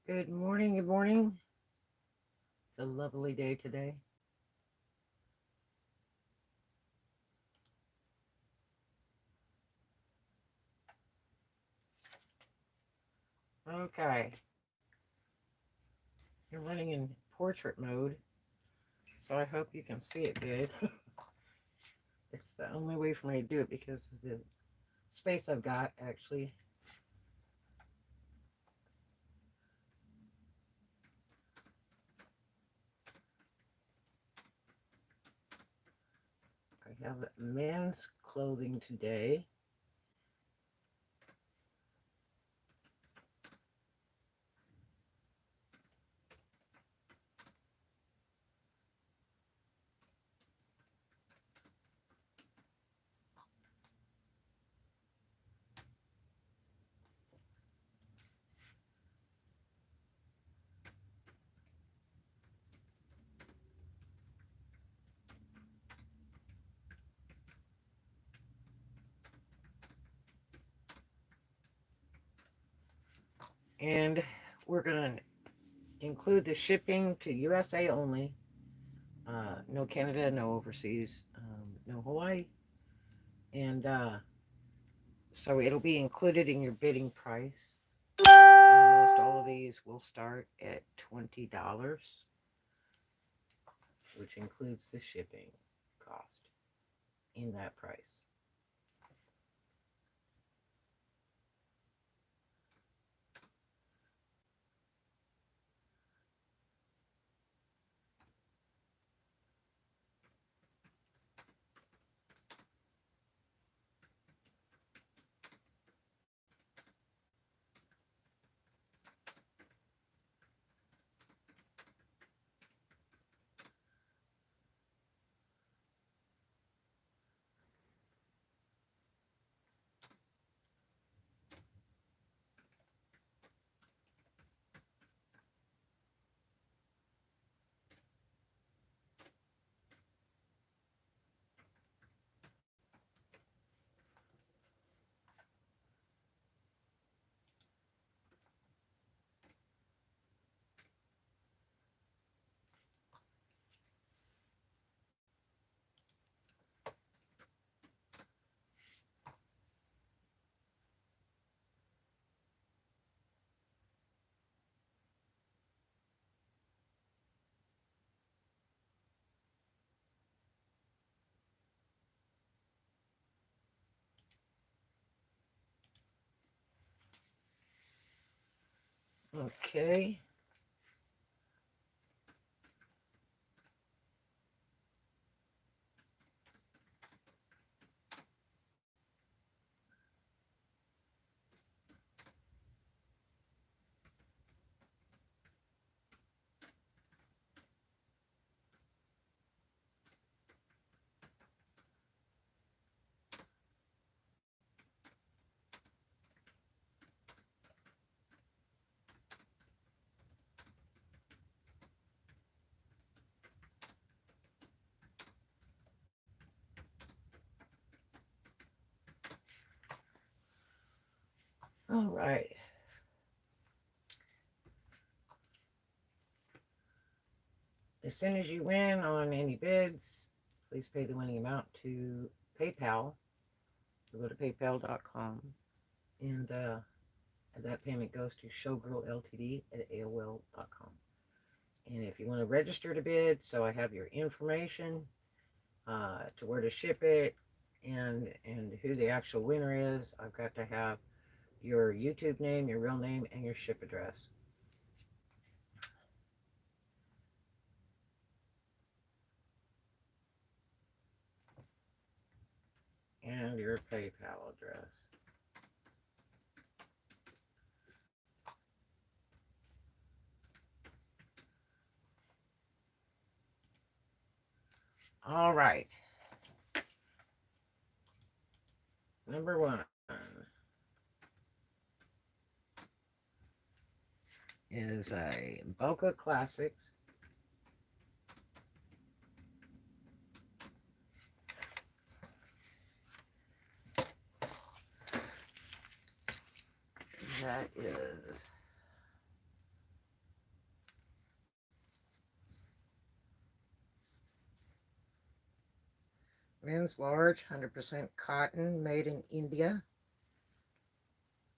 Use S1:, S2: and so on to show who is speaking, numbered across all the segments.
S1: Good morning, good morning. It's a lovely day today. Okay, you're running in portrait mode, so I hope you can see it good. It's the only way for me to do it because of the space I've got, actually. I have men's clothing today. And we're going to include the shipping to USA only. No Canada, no overseas, no Hawaii. And so it'll be included in your bidding price. And most all of these will start at $20, which includes the shipping cost in that price. Okay. All right. As soon as you win on any bids, please pay the winning amount to PayPal. So go to paypal.com and that payment goes to showgirlltd at aol.com. And if you want to register to bid, so I have your information to where to ship it and who the actual winner is, I've got to have your YouTube name, your real name, and your ship address. And your PayPal address. All right. Number one is a Boca Classics. That is Men's large, 100% cotton, made in India.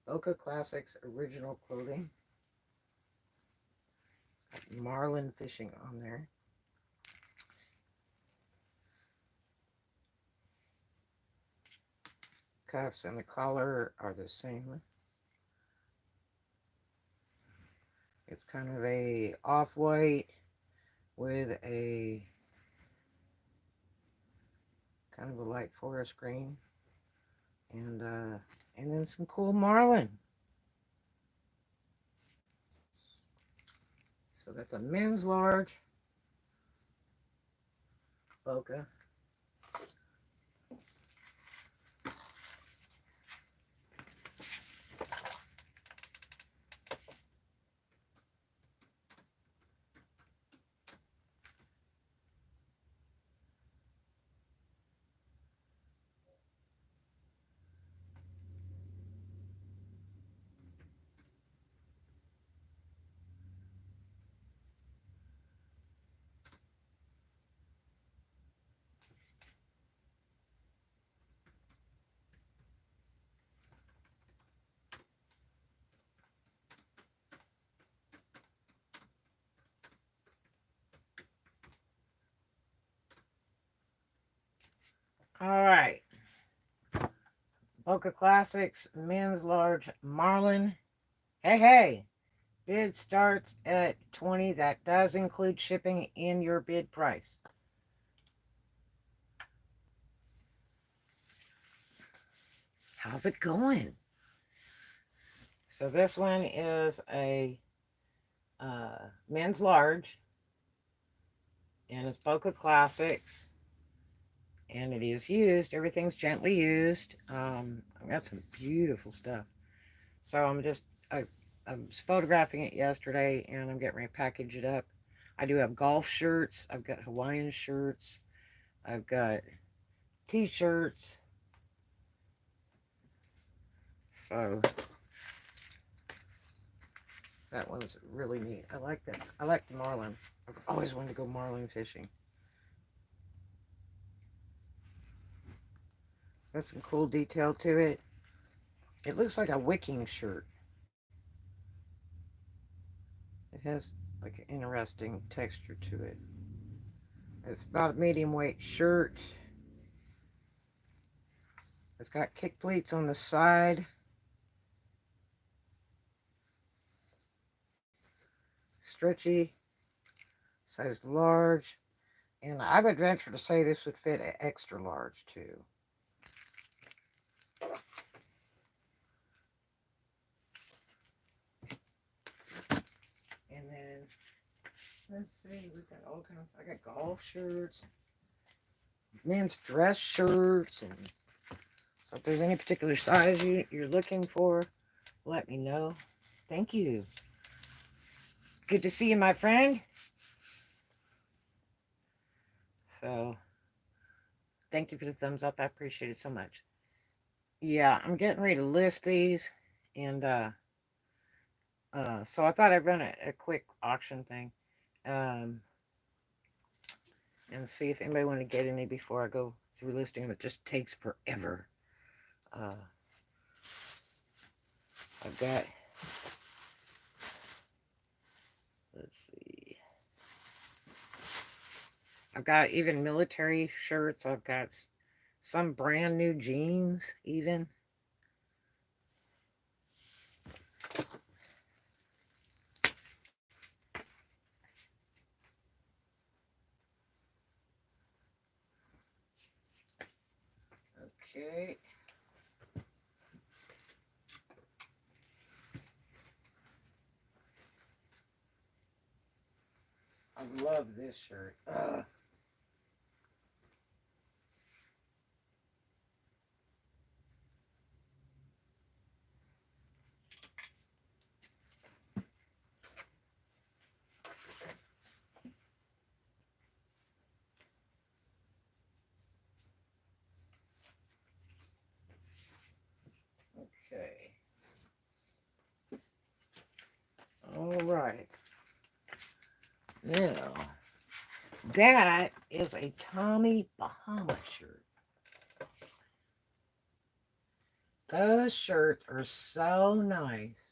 S1: Boca Classics original clothing. It's got marlin fishing on there. Cuffs and the collar are the same. It's kind of a off-white with a kind of a light forest green, and then some cool marlin. So that's a men's large Boca. All right. Boca Classics, men's large marlin. Hey. Bid starts at $20. That does include shipping in your bid price. How's it going? So this one is a men's large, and it's Boca Classics, and it is used. Everything's gently used. I've got some beautiful stuff. So I was photographing it yesterday, and I'm getting ready to package it up. I do have golf shirts. I've got Hawaiian shirts. I've got t-shirts. So that one's really neat. I like that. I like the marlin. I've always wanted to go marlin fishing. Got some cool detail to it. It looks like a wicking shirt. It has like an interesting texture to it. It's about a medium weight shirt. It's got kick pleats on the side. Stretchy. Size large. And I would venture to say this would fit extra large too. And then, let's see, we've got all kinds. I got golf shirts, men's dress shirts, and so if there's any particular size you're looking for, let me know. Thank you. Good to see you, my friend. So, thank you for the thumbs up. I appreciate it so much. Yeah, I'm getting ready to list these, and so I thought I'd run a quick auction thing, and see if anybody want to get any before I go through listing them. It just takes forever. I've got, let's see, I've got even military shirts. I've got some brand new jeans even. Okay. I love this shirt. Okay. All right. Now, that is a Tommy Bahama shirt. Those shirts are so nice.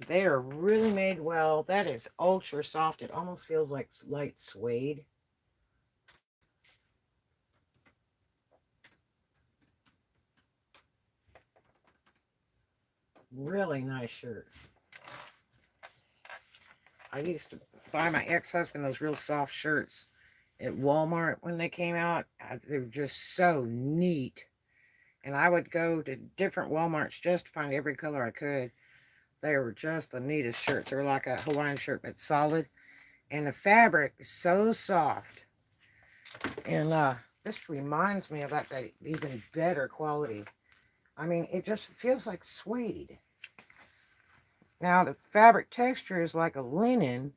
S1: They are really made well. That is ultra soft. It almost feels like light suede. Really nice shirt. I used to buy my ex-husband those real soft shirts at Walmart when they came out. They were just so neat. And I would go to different Walmarts just to find every color I could. They were just the neatest shirts. They were like a Hawaiian shirt, but solid. And the fabric is so soft. And this reminds me of that even better quality. I mean, it just feels like suede. Now, the fabric texture is like a linen,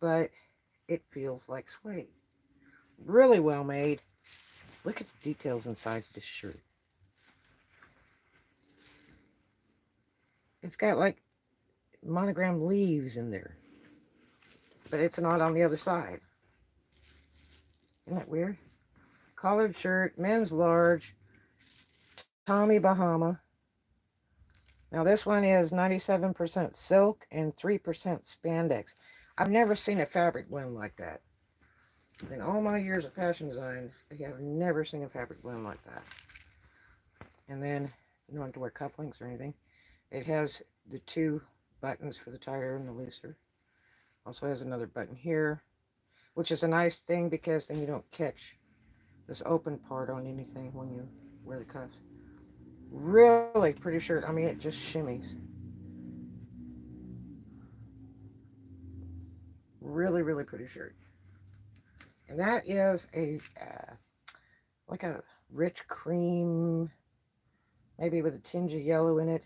S1: but it feels like suede. Really well made. Look at the details inside this shirt. It's got like monogrammed leaves in there, but it's not on the other side. Isn't that weird? Collared shirt, men's large, Tommy Bahama. Now this one is 97% silk and 3% spandex. I've never seen a fabric blend like that. In all my years of fashion design, I have never seen a fabric blend like that. And then you don't have to wear cufflinks or anything. It has the 2 buttons for the tighter and the looser. Also has another button here, which is a nice thing because then you don't catch this open part on anything when you wear the cuffs. Really pretty shirt. I mean, it just shimmies. Really, really pretty shirt. And that is a, like a rich cream, maybe with a tinge of yellow in it.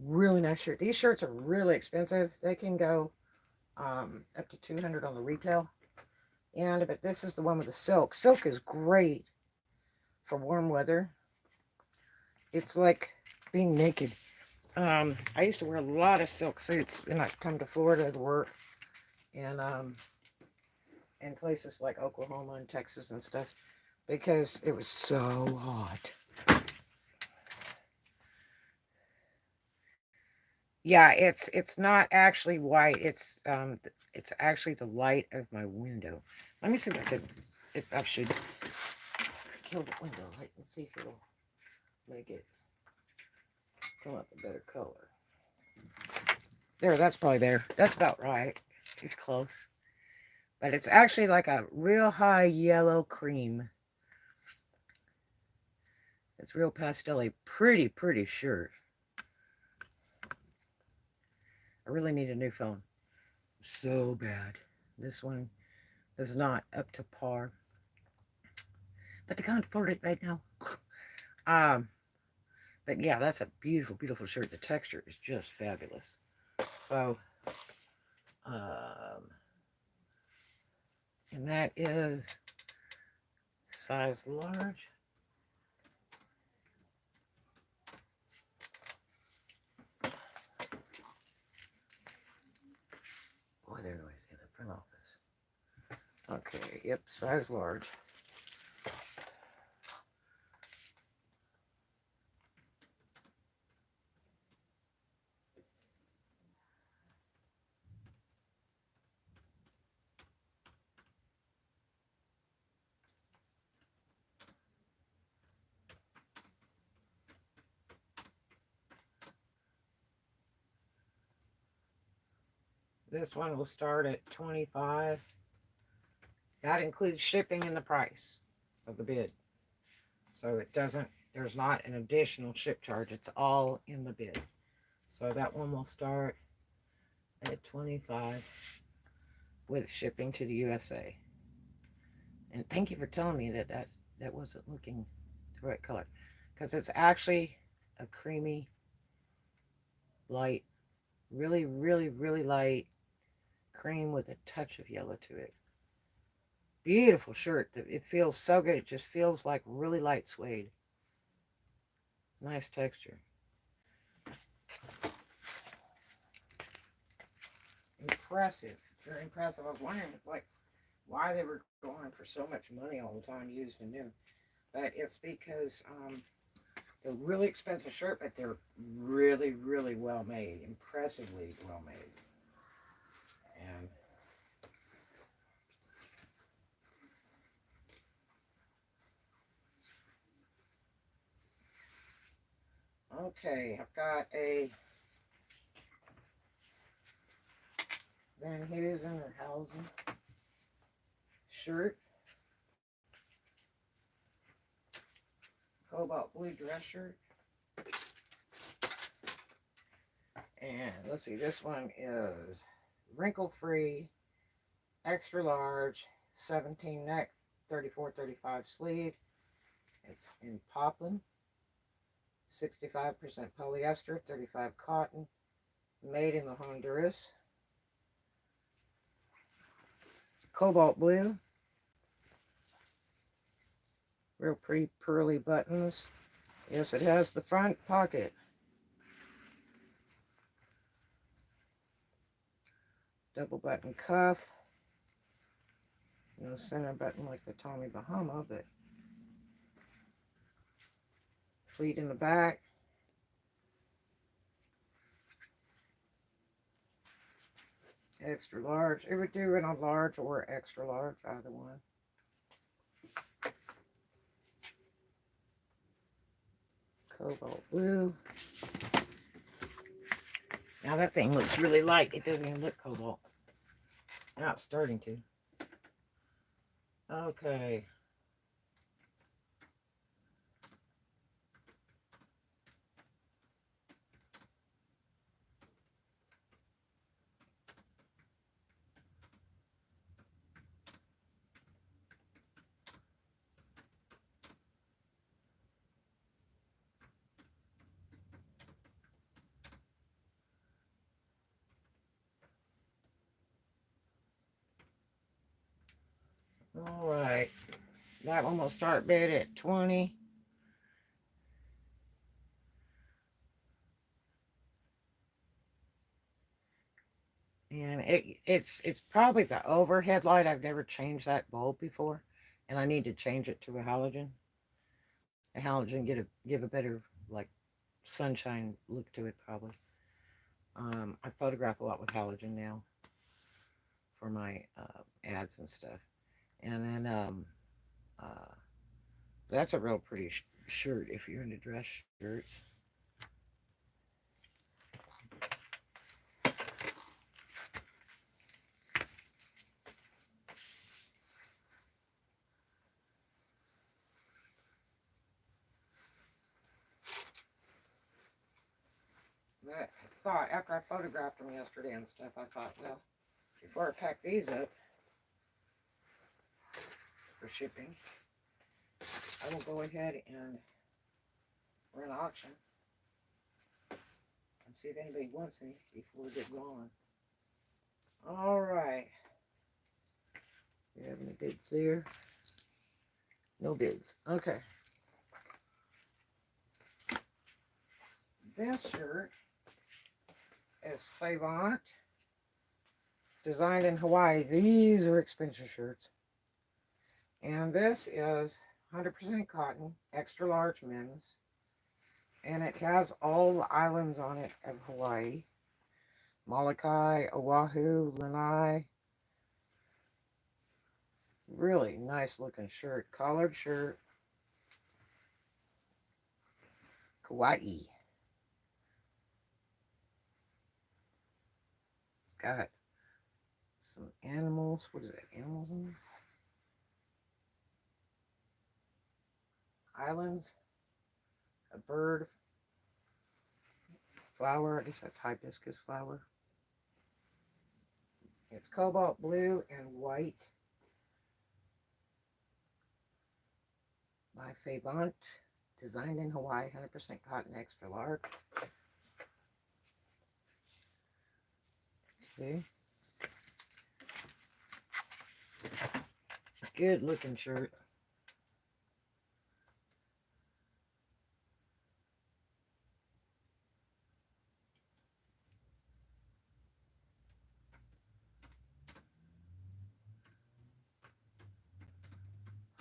S1: Really nice shirt. These shirts are really expensive. They can go up to $200 on the retail. But this is the one with the silk. Silk is great for warm weather. It's like being naked. I used to wear a lot of silk suits when I come to Florida to work. And in places like Oklahoma and Texas and stuff, because it was so hot. Yeah, it's not actually white. It's actually the light of my window. Let me see if I should kill the window light and see if it'll make it come up a better color. There, that's probably there. That's about right. It's close. But it's actually like a real high yellow cream. It's real pastel-y. Pretty, pretty shirt. I really need a new phone. So bad. This one is not up to par. But I can't afford it right now. But yeah, that's a beautiful, beautiful shirt. The texture is just fabulous. So, and that is size large. Boy, they're noisy in the front office. Okay, yep, size large. This one will start at $25. That includes shipping in the price of the bid. So it doesn't, there's not an additional ship charge. It's all in the bid. So that one will start at $25 with shipping to the USA. And thank you for telling me that wasn't looking the right color. Because it's actually a creamy, light, really, really, really light cream with a touch of yellow to it. Beautiful shirt. It feels so good. It just feels like really light suede. Nice texture. Impressive. Very impressive. I was wondering, like, why they were going for so much money all the time, used and new. But it's because they're really expensive shirt, but they're really, really well made. Impressively well made. And okay, I've got a Van Heusen or Hausen shirt. Cobalt blue dress shirt. And let's see, this one is wrinkle-free, extra large, 17 neck, 34-35 sleeve. It's in poplin, 65% polyester, 35 cotton, made in the Honduras. Cobalt blue. Real pretty pearly buttons. Yes, it has the front pocket. Double button cuff. No center button like the Tommy Bahama, but pleat in the back. Extra large. It would do it on large or extra large, either one. Cobalt blue. Now that thing looks really light. It doesn't even look cobalt. Now it's starting to. Okay. All right. That one will start bid at 20. And it's probably the overhead light. I've never changed that bulb before, and I need to change it to a halogen. A halogen give a better like sunshine look to it probably. I photograph a lot with halogen now for my ads and stuff, and then that's a real pretty shirt if you're into dress shirts. I thought, after I photographed them yesterday and stuff, I thought, well, before I pack these up for shipping, I will go ahead and run an auction and see if anybody wants any before we get going. All right. You have any bids there? No bids. Okay. This shirt is Favant, designed in Hawaii. These are expensive shirts. And this is 100% cotton, extra large men's. And it has all the islands on it of Hawaii. Molokai, Oahu, Lanai. Really nice looking shirt. Collared shirt. Kauai. It's got some animals. What is that? Animals in there? Islands. A bird. Flower. I guess that's hibiscus flower. It's cobalt blue and white. By Favant. Designed in Hawaii. 100% cotton, extra large. Okay. Good looking shirt.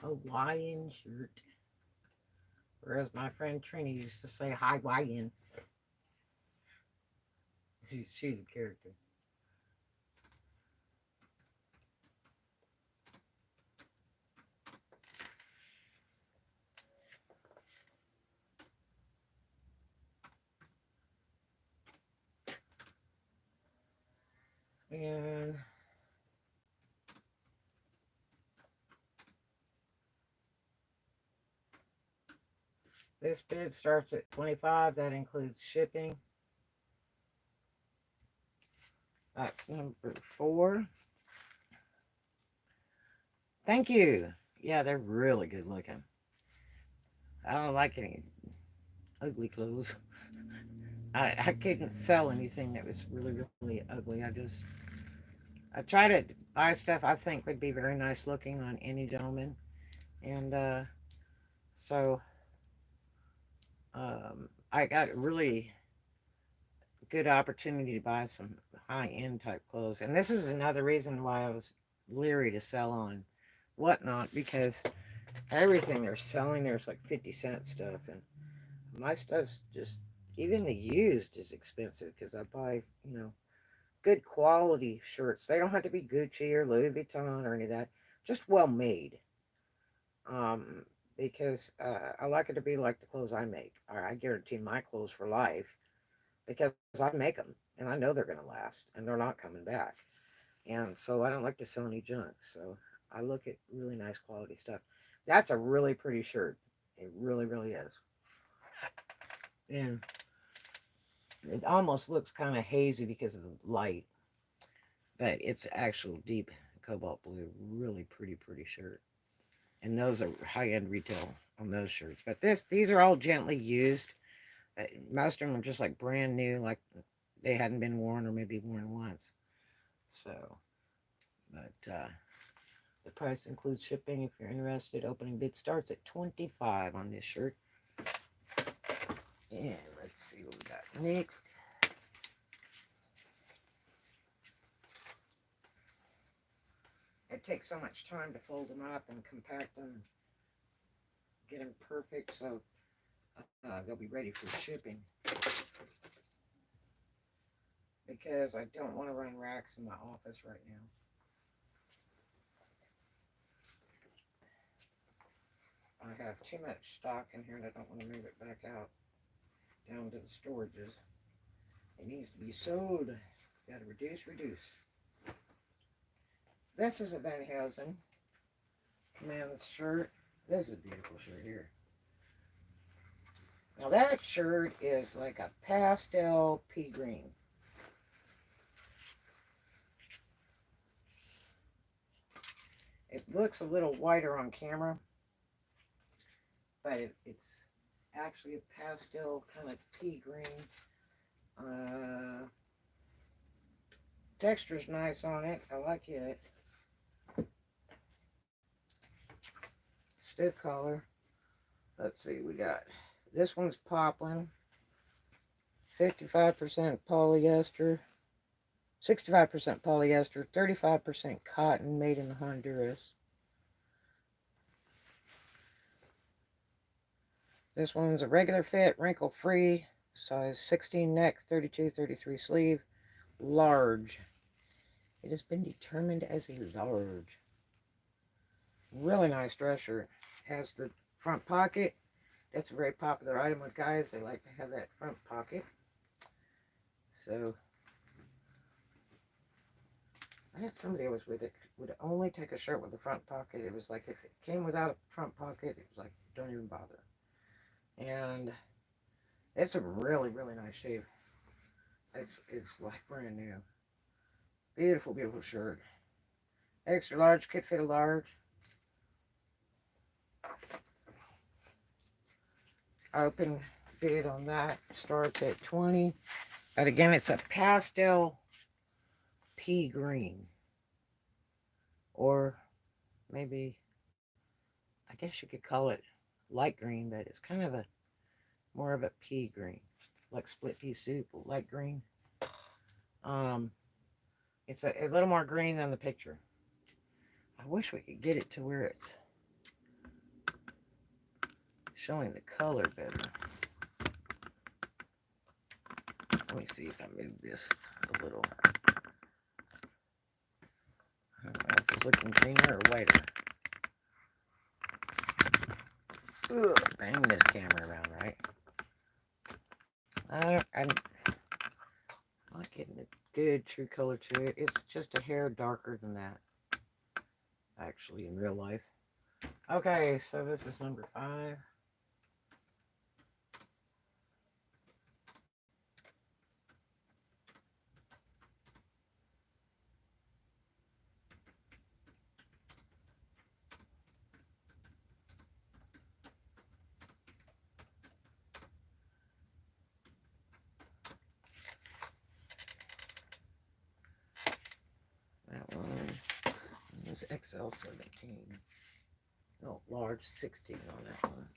S1: Hawaiian shirt. Whereas my friend Trini used to say Hawaiian. She's a character. And this bid starts at $25. That includes shipping. That's number 4. Thank you. Yeah, they're really good looking. I don't like any ugly clothes. I couldn't sell anything that was really, really ugly. I try to buy stuff I think would be very nice looking on any gentleman. And so I got a really good opportunity to buy some high-end type clothes. And this is another reason why I was leery to sell on Whatnot, because everything they're selling there's like 50-cent stuff, and my stuff's just, even the used is expensive because I buy, good quality shirts. They don't have to be Gucci or Louis Vuitton or any of that, just well made. Um, because I like it to be like the clothes I make. I guarantee my clothes for life because I make them and I know they're going to last and they're not coming back. And so I don't like to sell any junk. So I look at really nice quality stuff. That's a really pretty shirt. It really, really is. And it almost looks kind of hazy because of the light, but it's actual deep cobalt blue. Really pretty, pretty shirt. And those are high-end retail on those shirts. But these are all gently used. Most of them are just like brand new, like they hadn't been worn or maybe worn once. So, but the price includes shipping. If you're interested, opening bid starts at $25 on this shirt. And let's see what we got next. It takes so much time to fold them up and compact them, get them perfect, so they'll be ready for shipping. Because I don't want to run racks in my office right now. I have too much stock in here and I don't want to move it back out down to the storages. It needs to be sold. Gotta reduce, reduce. This is a Van Heusen men's shirt. This is a beautiful shirt here. Now that shirt is like a pastel pea green. It looks a little whiter on camera, but it's actually a pastel kind of pea green. Texture's nice on it. I like it. Stiff collar. Let's see, we got this one's poplin, 55% polyester, 65% polyester, 35% cotton, made in Honduras. This one's a regular fit, wrinkle free, size 16 neck, 32, 33 sleeve, large. It has been determined as a large. Really nice dress shirt. Has the front pocket. That's a very popular item with guys. They like to have that front pocket. So, I had somebody I was with that would only take a shirt with a front pocket. It was like, if it came without a front pocket, it was like, don't even bother. And it's a really, really nice shape. It's like brand new. Beautiful, beautiful shirt. Extra large, could fit a large. Open bid on that starts at $20. But again, it's a pastel pea green. Or maybe, I guess you could call it light green, but it's kind of a more of a pea green, like split pea soup, light green. It's a little more green than the picture. I wish we could get it to where it's showing the color better. Let me see if I move this a little. I don't know if it's looking greener or whiter. Ugh, bang this camera around, right? I'm not getting a good true color to it. It's just a hair darker than that, actually, in real life. Okay, so this is number 5. That one is XL 17. No, large 16 on that one.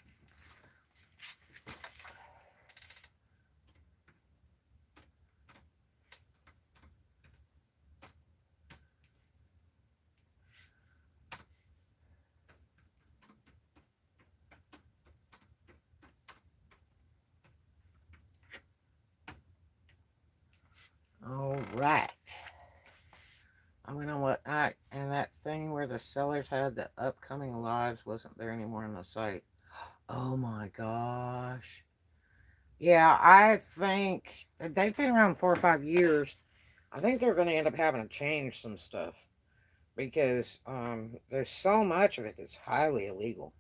S1: All right. I went on and that thing where the sellers had the upcoming lives wasn't there anymore on the site. Oh my gosh. Yeah, I think they've been around 4 or 5 years. I think they're going to end up having to change some stuff because there's so much of it that's highly illegal.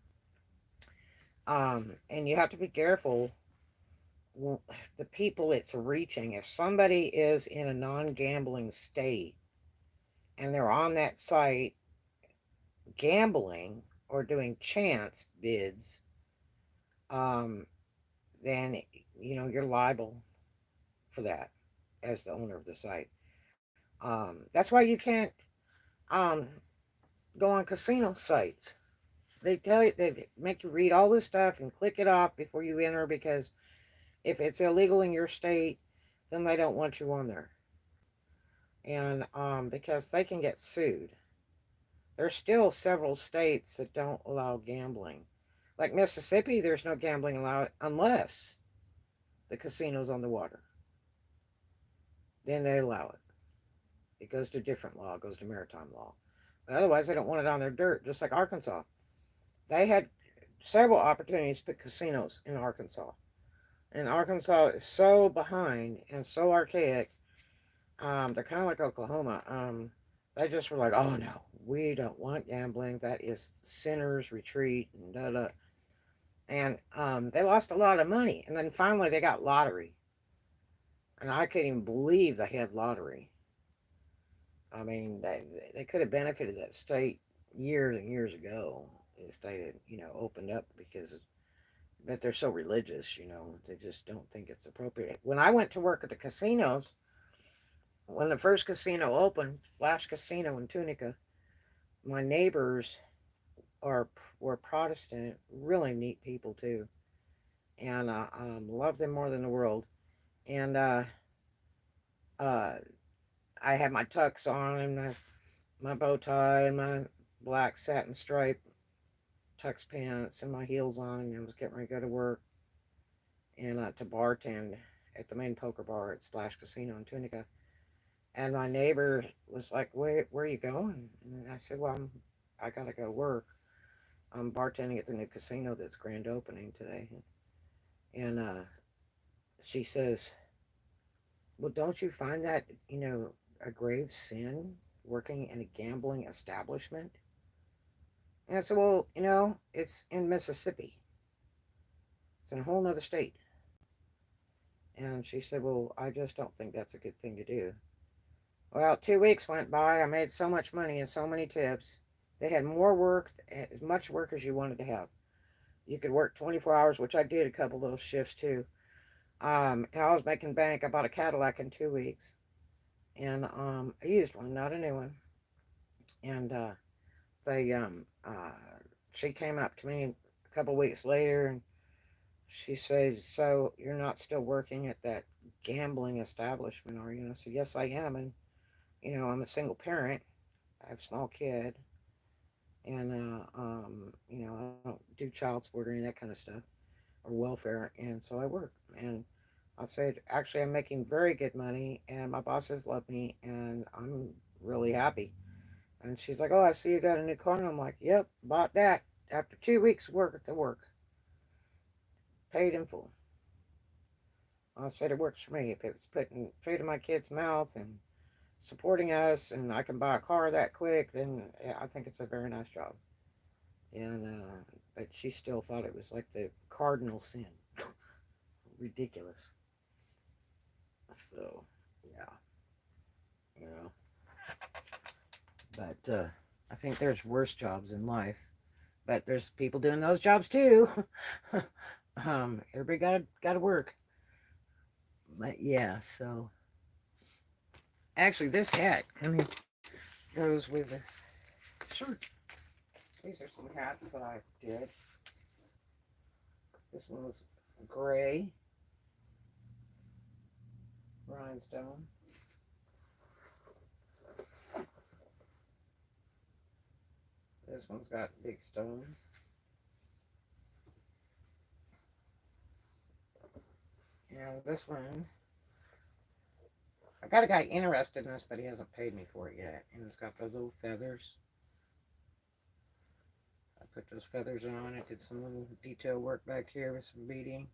S1: And you have to be careful the people it's reaching. If somebody is in a non-gambling state and they're on that site gambling or doing chance bids, then you're liable for that as the owner of the site. That's why you can't go on casino sites. They make you read all this stuff and click it off before you enter, because if it's illegal in your state, then they don't want you on there. And because they can get sued. There's still several states that don't allow gambling. Like Mississippi, there's no gambling allowed unless the casino's on the water. Then they allow it. It goes to different law. It goes to maritime law. But otherwise, they don't want it on their dirt, just like Arkansas. They had several opportunities to put casinos in Arkansas. And Arkansas is so behind and so archaic. They're kind of like Oklahoma. They just were like, oh no, we don't want gambling. That is sinners retreat and da da. And they lost a lot of money. And then finally they got lottery. And I couldn't even believe they had lottery. I mean, they could have benefited that state years and years ago if they had, opened up, but they're so religious, they just don't think it's appropriate. When I went to work at the casinos, when the first casino opened, Flash Casino in Tunica, my neighbors were Protestant, really neat people too, and loved them more than the world. And I had my tux on and my bow tie and my black satin stripe tux pants and my heels on, and I was getting ready to go to work and to bartend at the main poker bar at Splash Casino in Tunica. And my neighbor was like, where are you going? And I said, well, I got to go work. I'm bartending at the new casino that's grand opening today. And she says, well, don't you find that, a grave sin working in a gambling establishment? And I said, well, it's in Mississippi. It's in a whole nother state. And she said, well, I just don't think that's a good thing to do. Well, 2 weeks went by. I made so much money and so many tips. They had more work, as much work as you wanted to have. You could work 24 hours, which I did a couple of those shifts too. And I was making bank. I bought a Cadillac in 2 weeks. And I used one, not a new one. And she came up to me a couple weeks later and she said, so you're not still working at that gambling establishment, are you? And I said, yes, I am. And, I'm a single parent. I have a small kid. And, I don't do child support or any of that kind of stuff. or welfare, and so I work. And I said, actually, I'm making very good money, and my bosses love me, and I'm really happy. And she's like, "Oh, I see you got a new car." And I'm like, "Yep, bought that after 2 weeks work at the work, paid in full." I said it works for me. If it was putting food in my kid's mouth and supporting us, and I can buy a car that quick, then yeah, I think it's a very nice job. And but she still thought it was like the cardinal sin, ridiculous. So yeah, you know. But I think there's worse jobs in life. But there's people doing those jobs too. Everybody got to work. But yeah, so actually, this hat goes with this shirt. These are some hats that I did. This one's gray rhinestone. This one's got big stones. And this one, I got a guy interested in this, but he hasn't paid me for it yet. And it's got those little feathers. I put those feathers on. I did some little detail work back here with some beading.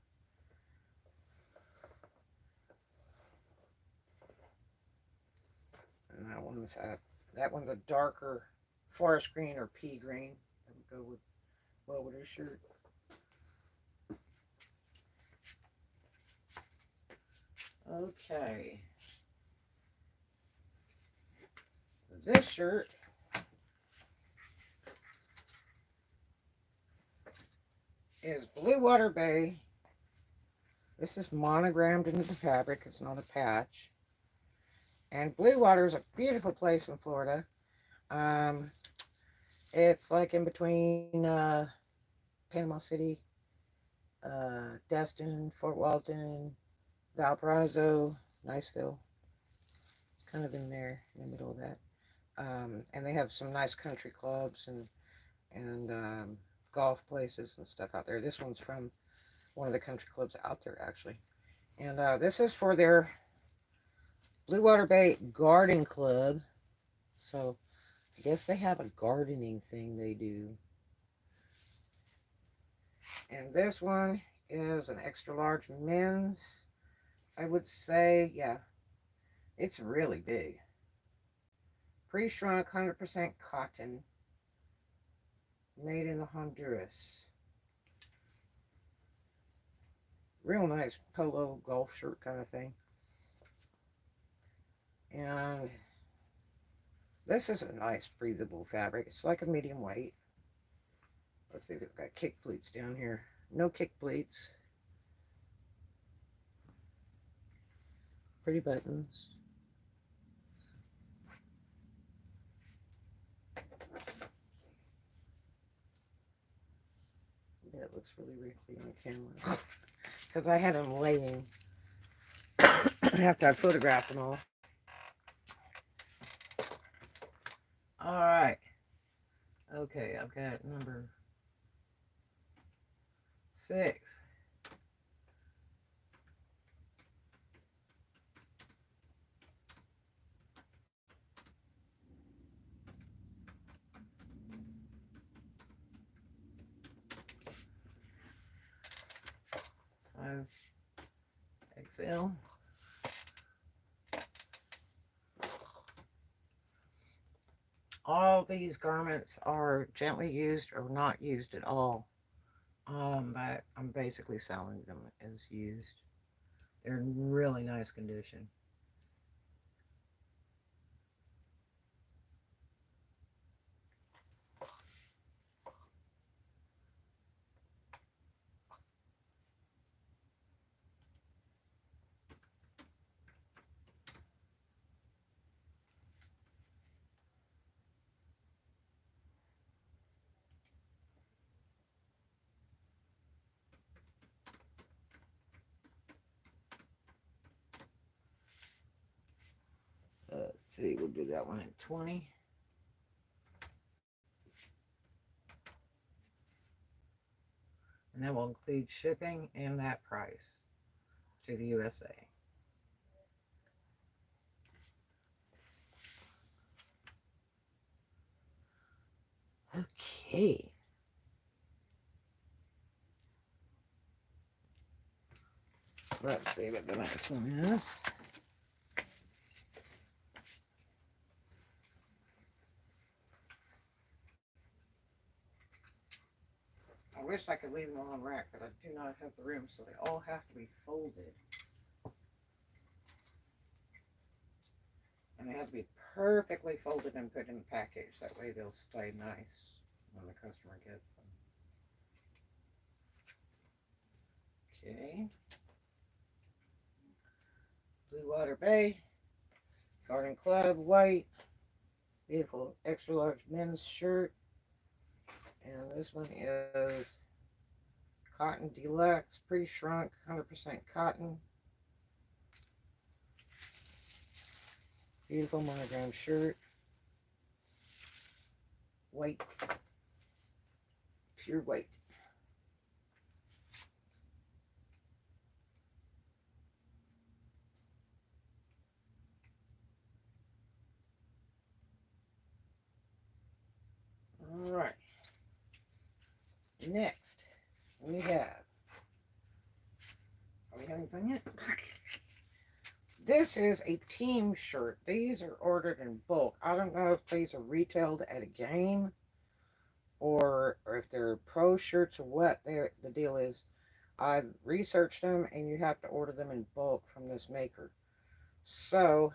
S1: And that one's a darker forest green or pea green. That would go well with his shirt. Okay. This shirt is Blue Water Bay. This is monogrammed into the fabric. It's not a patch. And Blue Water is a beautiful place in Florida. It's like in between Panama City, Destin, Fort Walton, Valparaiso, Niceville. It's kind of in there, in the middle of that. And they have some nice country clubs and golf places and stuff out there. This one's from one of the country clubs out there, actually. And this is for their Blue Water Bay Garden Club. So I guess they have a gardening thing they do. And this one is an extra large men's. I would say, yeah, it's really big. Pre-shrunk, 100% cotton. Made in Honduras. Real nice polo golf shirt kind of thing. And this is a nice breathable fabric. It's like a medium weight. Let's see, they've got kick pleats down here. No kick pleats. Pretty buttons. Yeah, it looks really wrinkly on camera. Because I had them laying after I photographed them all. Alright. Okay, I've got number 6. Size XL. All these garments are gently used or not used at all. But I'm basically selling them as used. They're in really nice condition. Let's see, we'll do that one at 20. And that will include shipping and that price to the USA. Okay. Let's see what the next one is. I wish I could leave them on rack, but I do not have the room, so they all have to be folded. And they have to be perfectly folded and put in the package. That way they'll stay nice when the customer gets them. Okay. Blue Water Bay, Garden Club, white, beautiful extra large men's shirt. And this one is Cotton Deluxe, pre-shrunk, 100% cotton. Beautiful monogram shirt. White. Pure white. All right. Next, we have, are we having fun yet? This is a team shirt. These are ordered in bulk. I don't know if these are retailed at a game or if they're pro shirts or what the deal is. I've researched them, and you have to order them in bulk from this maker. So,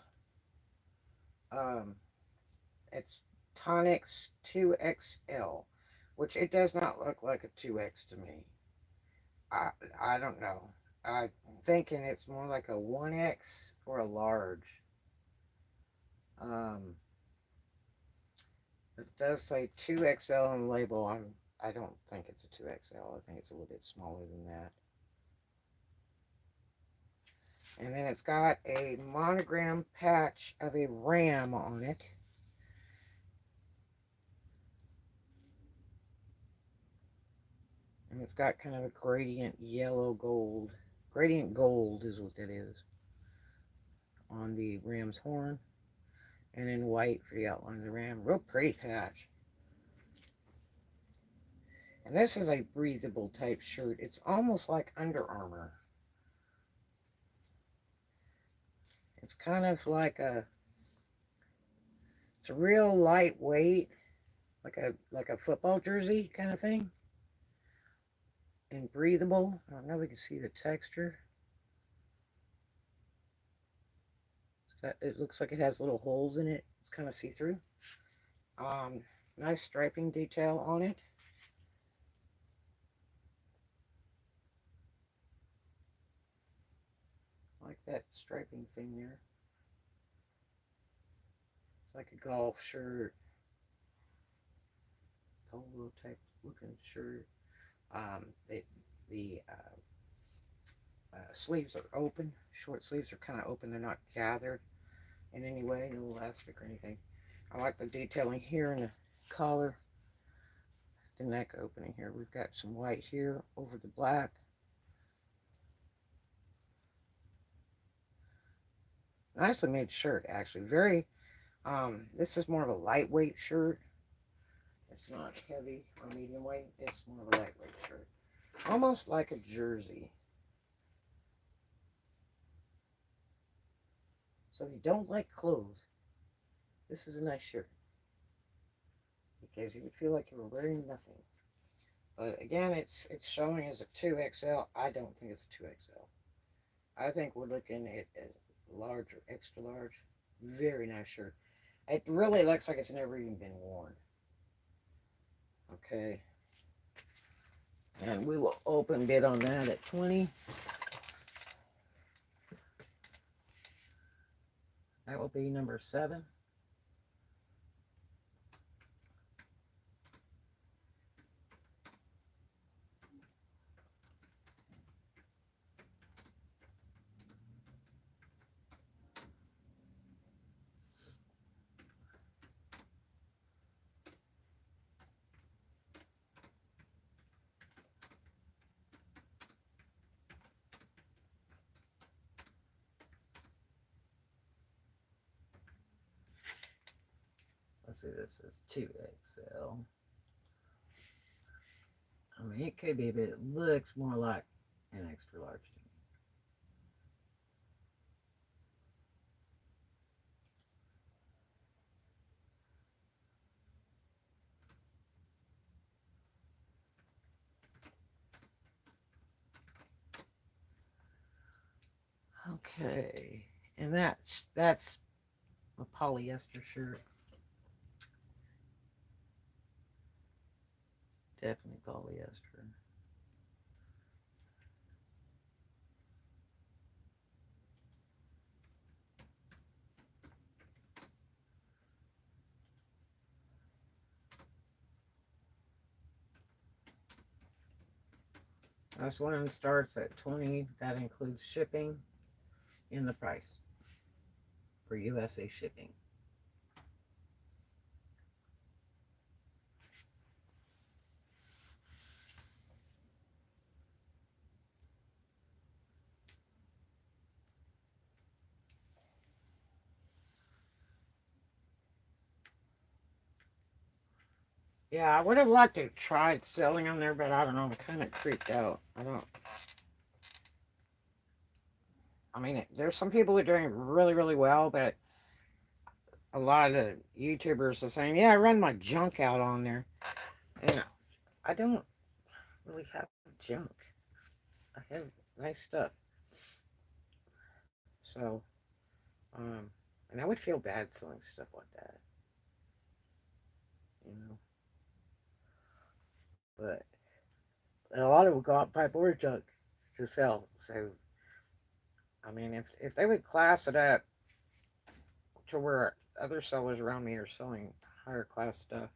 S1: it's Tonics 2XL, which it does not look like a 2X to me. I don't know. I'm thinking it's more like a 1X or a large. It does say 2XL on the label. I don't think it's a 2XL. I think it's a little bit smaller than that. And then it's got a monogram patch of a ram on it. And it's got kind of a gradient yellow gold. Gradient gold is what that is on the ram's horn. And then white for the outline of the ram. Real pretty patch. And this is a breathable type shirt. It's almost like Under Armour. It's kind of like it's a real lightweight, like a football jersey kind of thing. And breathable. I don't know if you can see the texture. It looks like it has little holes in it. It's kind of see-through. Nice striping detail on it. I like that striping thing there. It's like a golf shirt. Polo type looking shirt. The sleeves are open. Short sleeves are kind of open. They're not gathered in any way, no elastic or anything. I like the detailing here in the collar, the neck opening here. We've got some white here over the black. Nicely made shirt, actually. Very, this is more of a lightweight shirt. It's not heavy or medium weight. It's more of a lightweight shirt. Almost like a jersey. So if you don't like clothes, this is a nice shirt. Because you would feel like you were wearing nothing. But again, it's showing as a 2XL. I don't think it's a 2XL. I think we're looking at a large or extra large. Very nice shirt. It really looks like it's never even been worn. Okay. And we will open bid on that at 20. That will be number 7. see, this is 2XL. I mean, it could be, but it looks more like an extra large to me. Okay, and that's a polyester shirt. Definitely polyester. This one starts at $20. That includes shipping in the price for USA shipping. Yeah, I would have liked to have tried selling them there, but I don't know. I'm kind of creeped out. I mean, there's some people who are doing really, really well, but a lot of the YouTubers are saying, yeah, I run my junk out on there. And I don't really have junk. I have nice stuff. So, and I would feel bad selling stuff like that, you know. But a lot of them got pipework junk to sell. So, I mean, if they would class it up to where other sellers around me are selling higher class stuff,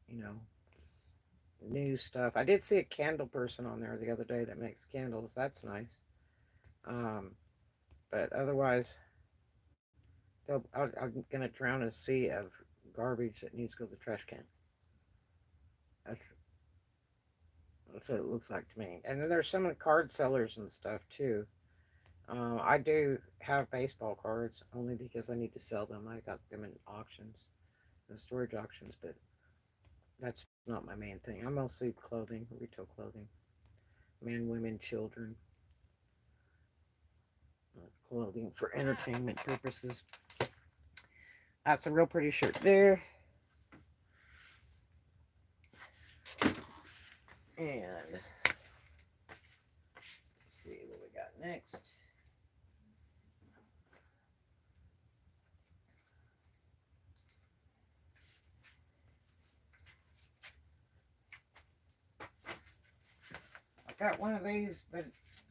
S1: you know, new stuff. I did see a candle person on there the other day that makes candles. That's nice. Um, but otherwise, I'm gonna drown a sea of garbage that needs to go to the trash can. That's that's what it looks like to me. And then there's some of the card sellers and stuff too. I do have baseball cards only because I need to sell them. I got them in auctions and storage auctions, but that's not my main thing. I mostly clothing, retail clothing, men, women, children, clothing for entertainment purposes. That's a real pretty shirt there. And let's see what we got next. I got one of these, but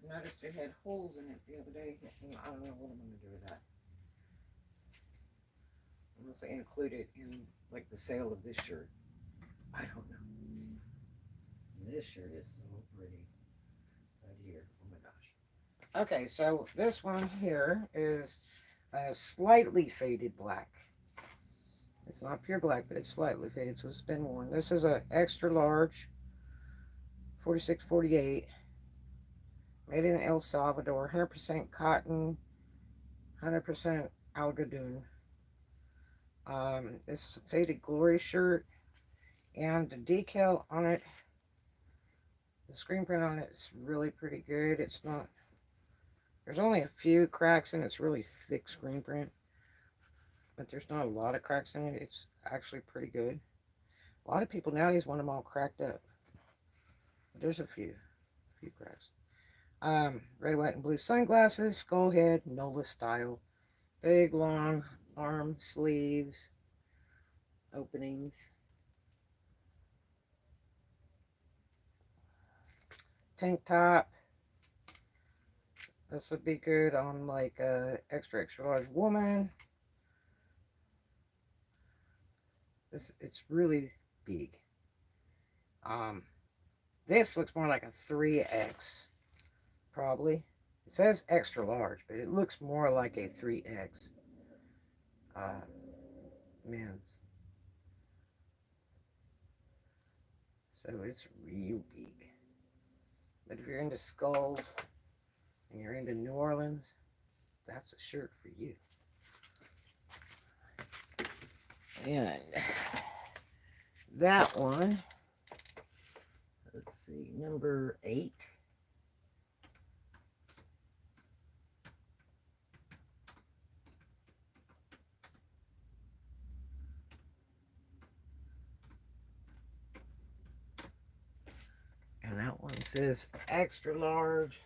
S1: noticed it had holes in it the other day. I don't know what I'm going to do with that. Unless I include it in like the sale of this shirt. I don't know. This shirt is so pretty. Right here. Oh my gosh. Okay, so this one here is a slightly faded black. It's not pure black, but it's slightly faded, so it's been worn. This is a extra large, 46-48, made in El Salvador, 100% cotton, 100% algodón. This is a faded glory shirt, and the decal on it, the screen print on it is really pretty good. It's not, there's only a few cracks in it. It's really thick screen print, but there's not a lot of cracks in it. It's actually pretty good. A lot of people nowadays want them all cracked up. But there's a few cracks. Red, white, and blue sunglasses, skull head, NOLA style. Big, long arm sleeves, openings. Tank top. This would be good on like a extra large woman. It's really big. This looks more like a 3X, probably. It says extra large, but it looks more like a 3X. Men's. So it's real big. But if you're into skulls and you're into New Orleans, that's a shirt for you. And that one. Let's see, number 8. And that one says extra large.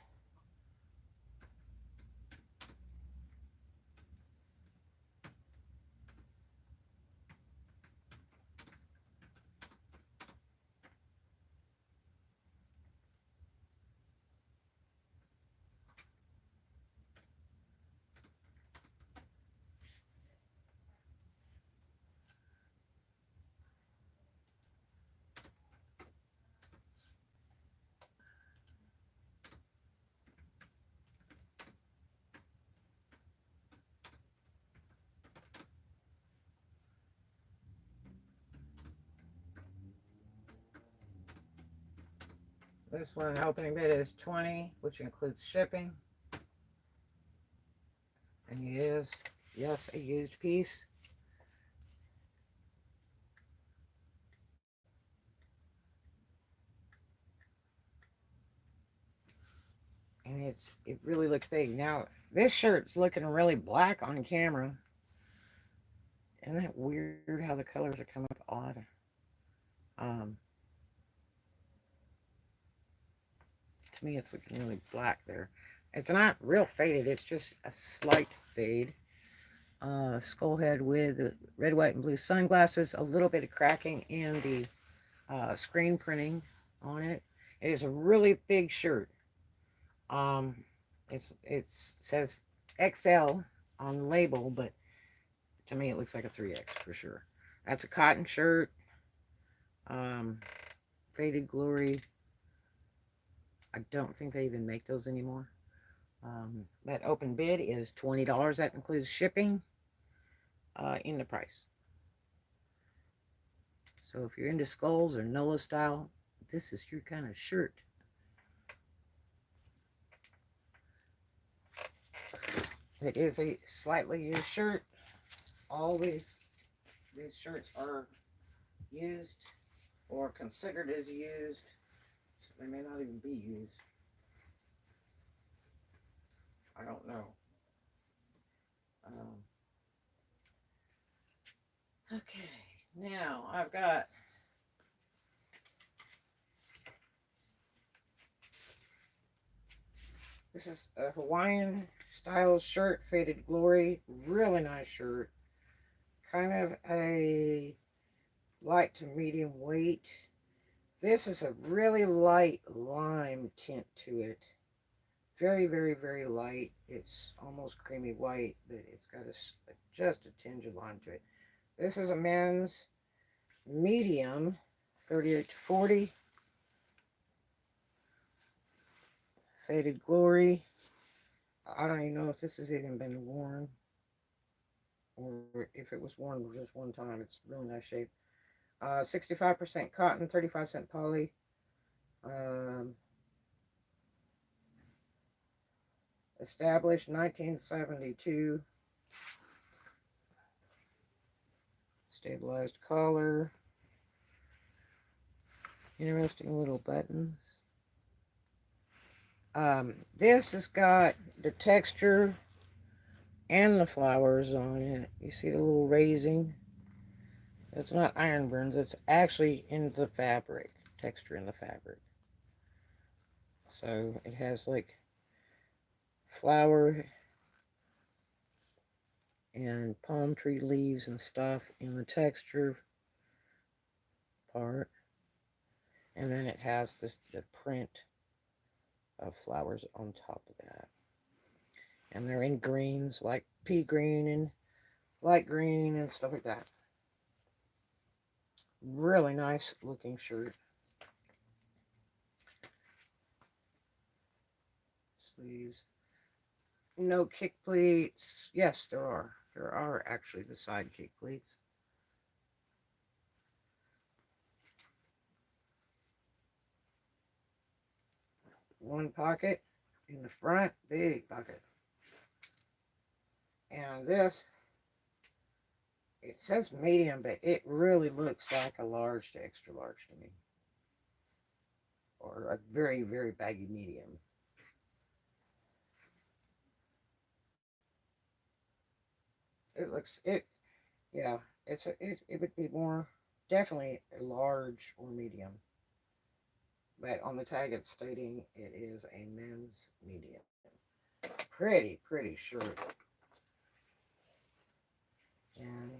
S1: This one opening bid is $20, which includes shipping. And it is, yes, a used piece. And it really looks big. Now, this shirt's looking really black on camera. Isn't that weird how the colors are coming up odd? To me, it's looking really black there. It's not real faded. It's just a slight fade. Skull head with red, white, and blue sunglasses. A little bit of cracking in the screen printing on it. It is a really big shirt. It says XL on the label, but to me it looks like a 3X for sure. That's a cotton shirt. Faded Glory. I don't think they even make those anymore. That open bid is $20. That includes shipping in the price. So if you're into skulls or NOLA style, this is your kind of shirt. It is a slightly used shirt. All these shirts are used or considered as used. So they may not even be used. I don't know. Okay, now I've got this is a Hawaiian style shirt, Faded Glory. Really nice shirt. Kind of a light to medium weight. This is a really light lime tint to it. Very, very, very light. It's almost creamy white, but it's got just a tinge of lime to it. This is a men's medium, 38 to 40. Faded Glory. I don't even know if this has even been worn, or if it was worn just one time. It's really nice shape. 65% cotton, 35% poly. Established 1972. Stabilized collar. Interesting little buttons. This has got the texture and the flowers on it. You see the little raising? It's not iron burns. It's actually in the fabric. Texture in the fabric. So it has like flower and palm tree leaves and stuff in the texture part. And then it has the print of flowers on top of that. And they're in greens like pea green and light green and stuff like that. Really nice looking shirt. Sleeves. No kick pleats. Yes, there are. There are actually the side kick pleats. One pocket in the front, big pocket. And this it says medium, but it really looks like a large to extra large to me. Or a very, very baggy medium. It looks, yeah, it would be more, definitely a large or medium. But on the tag it's stating it is a men's medium. Pretty shirt. And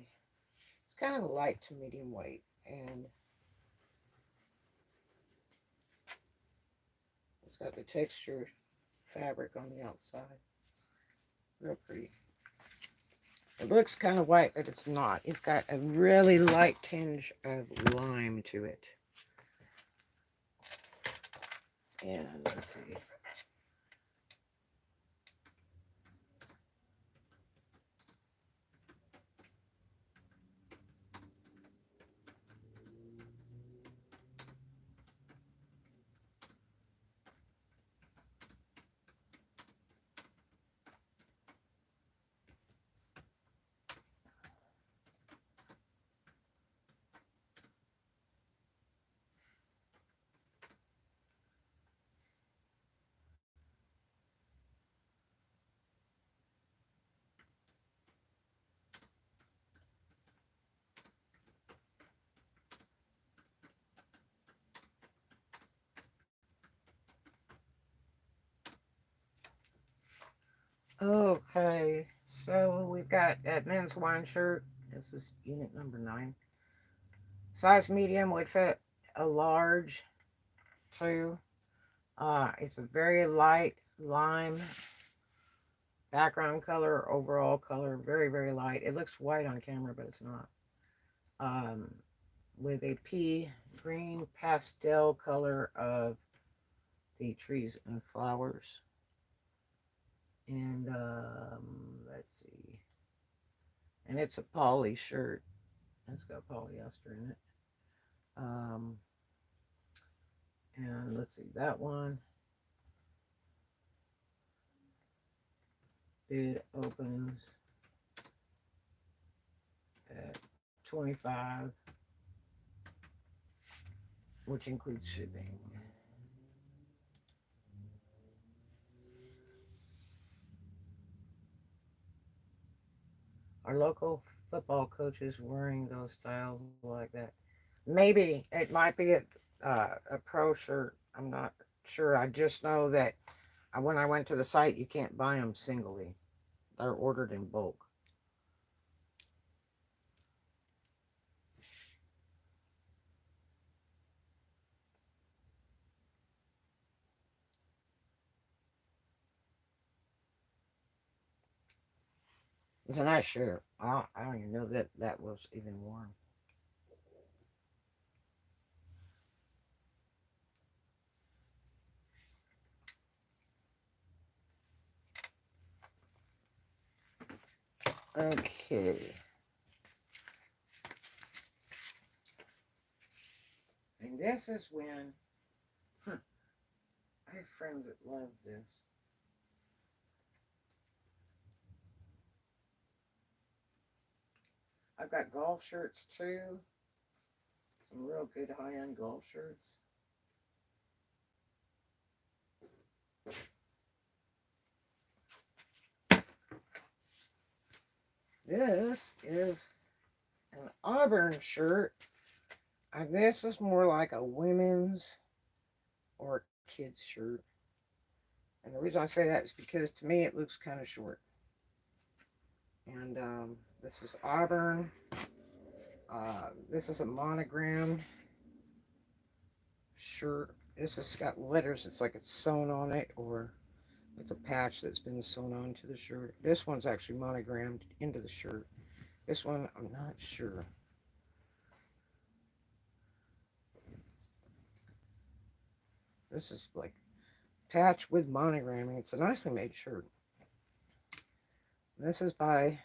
S1: it's kind of a light to medium weight. And it's got the textured fabric on the outside. Real pretty. It looks kind of white, but it's not. It's got a really light tinge of lime to it. And let's see. Okay, so we've got that men's Hawaiian shirt. This is unit number 9. Size medium would fit a large too. It's a very light lime background color, overall color, very, very light. It looks white on camera, but it's not. With a pea green pastel color of the trees and flowers. And let's see. And it's a poly shirt. It's got polyester in it. And let's see, that one. Bid opens at $25, which includes shipping. Our local football coaches wearing those styles like that. Maybe it might be a pro shirt. I'm not sure. I just know that when I went to the site, you can't buy them singly. They're ordered in bulk. It's a nice shirt. I don't even know that that was even worn. Okay. And this is when I have friends that love this. I've got golf shirts too. Some real good high-end golf shirts. This is an Auburn shirt. This is more like a women's or kids shirt. And the reason I say that is because to me it looks kind of short. And this is Auburn. This is a monogrammed shirt. This has got letters. It's like it's sewn on it, or it's a patch that's been sewn onto the shirt. This one's actually monogrammed into the shirt. This one, I'm not sure. This is like patch with monogramming. It's a nicely made shirt. This is by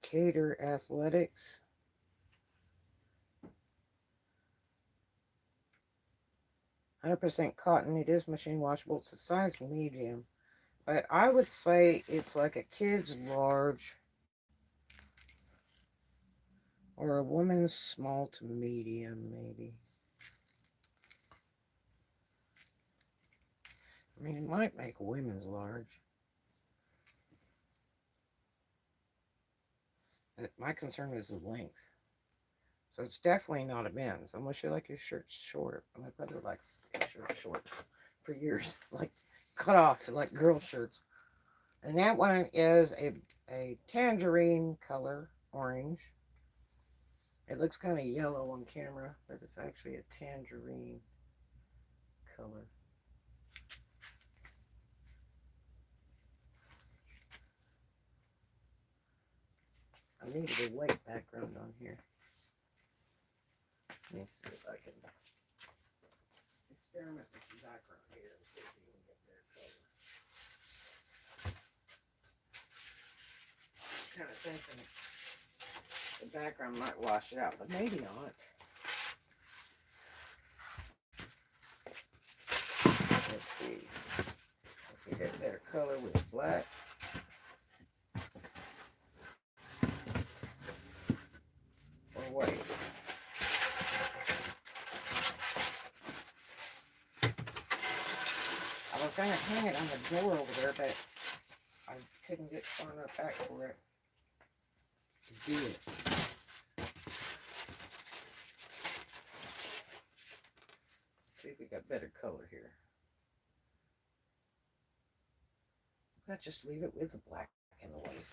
S1: Cater Athletics. %, cotton. It is machine washable. It's a size medium, but I would say it's like a kid's large Or a woman's small to medium, maybe. I mean, it might make a women's large. My concern is the length. So it's definitely not a men's, unless you like your shirts short. My brother likes his shirts short for years, like cut off, like girl shirts. And that one is a tangerine color, orange. It looks kind of yellow on camera, but it's actually a tangerine color. I needed a white background on here. Let me see if I can experiment with some background here and see if we can get their color. Kind of thinking the background might wash it out, but maybe not. Let's see if we get their color with black. Or white. I was going to hang it on the door over there, but I couldn't get far enough back for it to do it. Let's see if we got better color here. Let's just leave it with the black and the white.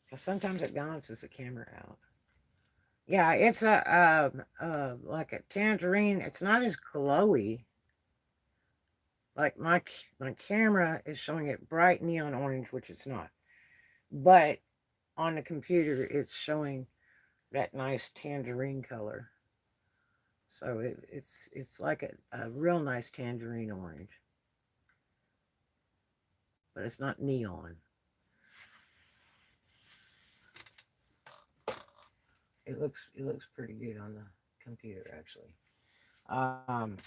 S1: Because sometimes it balances the camera out. Yeah, it's like a tangerine. It's not as glowy. Like my camera is showing it bright neon orange, which it's not. But on the computer, it's showing that nice tangerine color. So it's like a real nice tangerine orange. But it's not neon. It looks pretty good on the computer, actually. Auburn.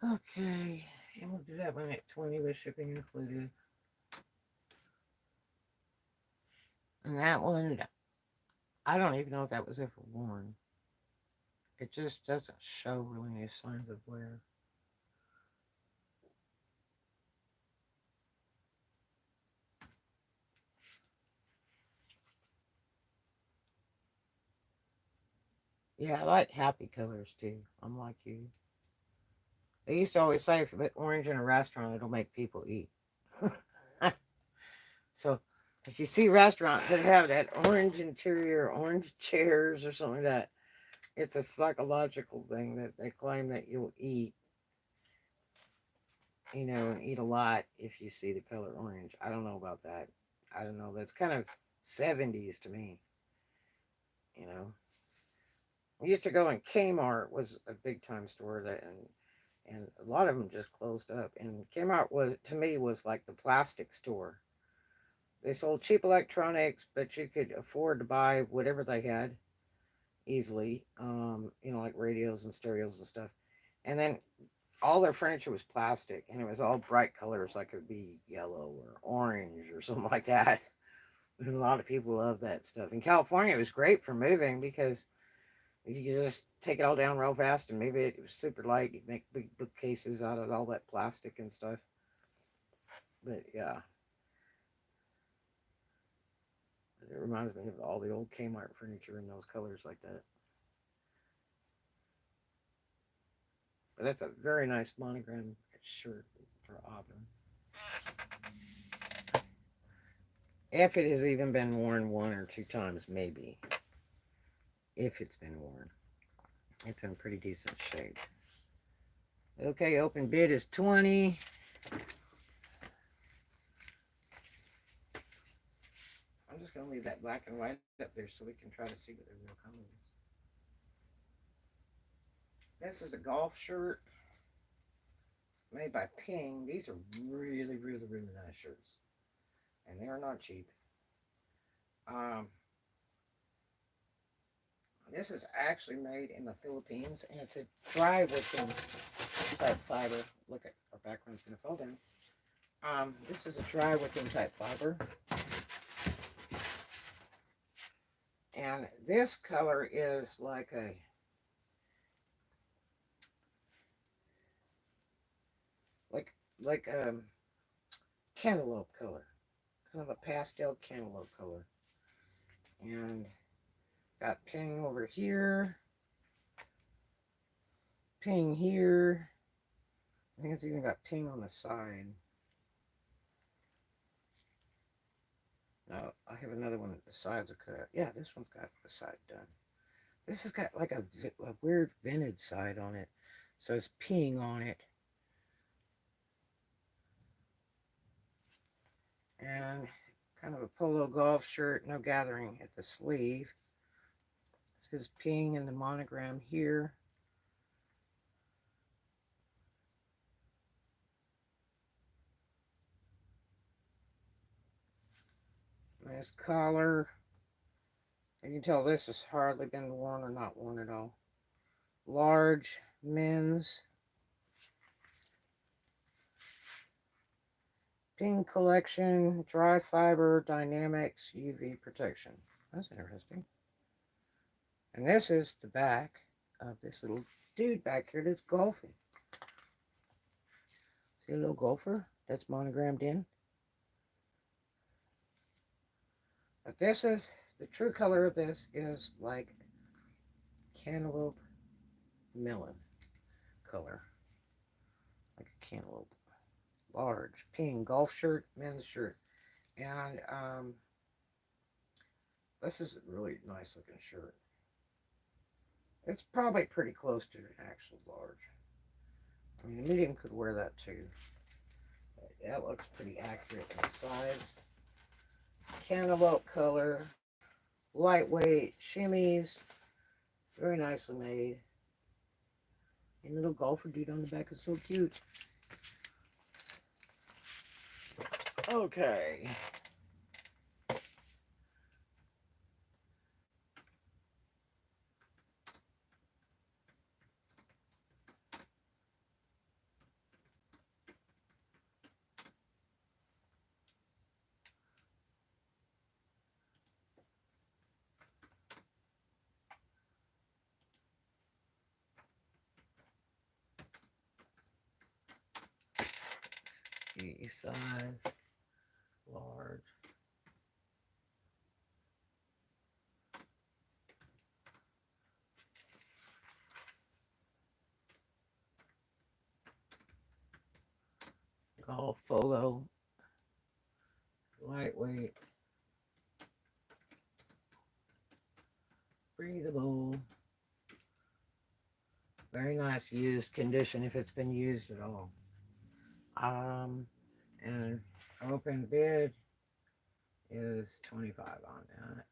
S1: Okay, and we'll do that one at 20 with shipping included. And that one, I don't even know if that was ever worn. It just doesn't show really any signs of wear. Yeah, I like happy colors too. I'm like you. They used to always say if you put orange in a restaurant, it'll make people eat. So, if you see restaurants that have that orange interior, orange chairs or something like that, it's a psychological thing that they claim that you'll eat, and eat a lot if you see the color orange. I don't know about that. I don't know. That's kind of 70s to me. We used to go in Kmart was a big time store that and a lot of them just closed up. And Kmart was like the plastic store. They sold cheap electronics, but you could afford to buy whatever they had easily. Like radios and stereos and stuff. And then all their furniture was plastic, and it was all bright colors, like it would be yellow or orange or something like that. And a lot of people love that stuff. In California, it was great for moving because you could just take it all down real fast and move it. It was super light. You'd make big bookcases out of all that plastic and stuff. But yeah. It reminds me of all the old Kmart furniture in those colors like that. But that's a very nice monogram shirt for Auburn. If it has even been worn 1 or 2 times, maybe. If it's been worn. It's in pretty decent shape. Okay, open bid is 20. I'm just going to leave that black and white up there so we can try to see what the real color is. This is a golf shirt made by Ping. These are really, really, really nice shirts. And they are not cheap. This is actually made in the Philippines, and it's a dry wicking type fiber. Look at our background's going to fall down. This is a dry wicking type fiber. And this color is like a cantaloupe color, kind of a pastel cantaloupe color. And got Ping over here, Ping here. I think it's even got Ping on the side. No, I have another one that the sides are cut. Yeah, this one's got the side done. This has got like a weird vintage side on it. It says Ping on it. And kind of a polo golf shirt, no gathering at the sleeve. It says Ping in the monogram here. Nice collar. You can tell this has hardly been worn or not worn at all. Large men's. Ping collection, dry fiber, dynamics, UV protection. That's interesting. And this is the back of this little dude back here that's golfing. See a little golfer that's monogrammed in? But this is, the true color of this is like cantaloupe melon color. Like a cantaloupe. Large, Ping, golf shirt, men's shirt. And this is a really nice looking shirt. It's probably pretty close to an actual large. I mean, a medium could wear that too. But that looks pretty accurate in size. Cantaloupe color, lightweight, shimmies, very nicely made. And little golfer dude on the back is so cute. Okay. East side, large. Golf polo, lightweight, breathable, very nice used condition if it's been used at all. And open bid is 25 on that.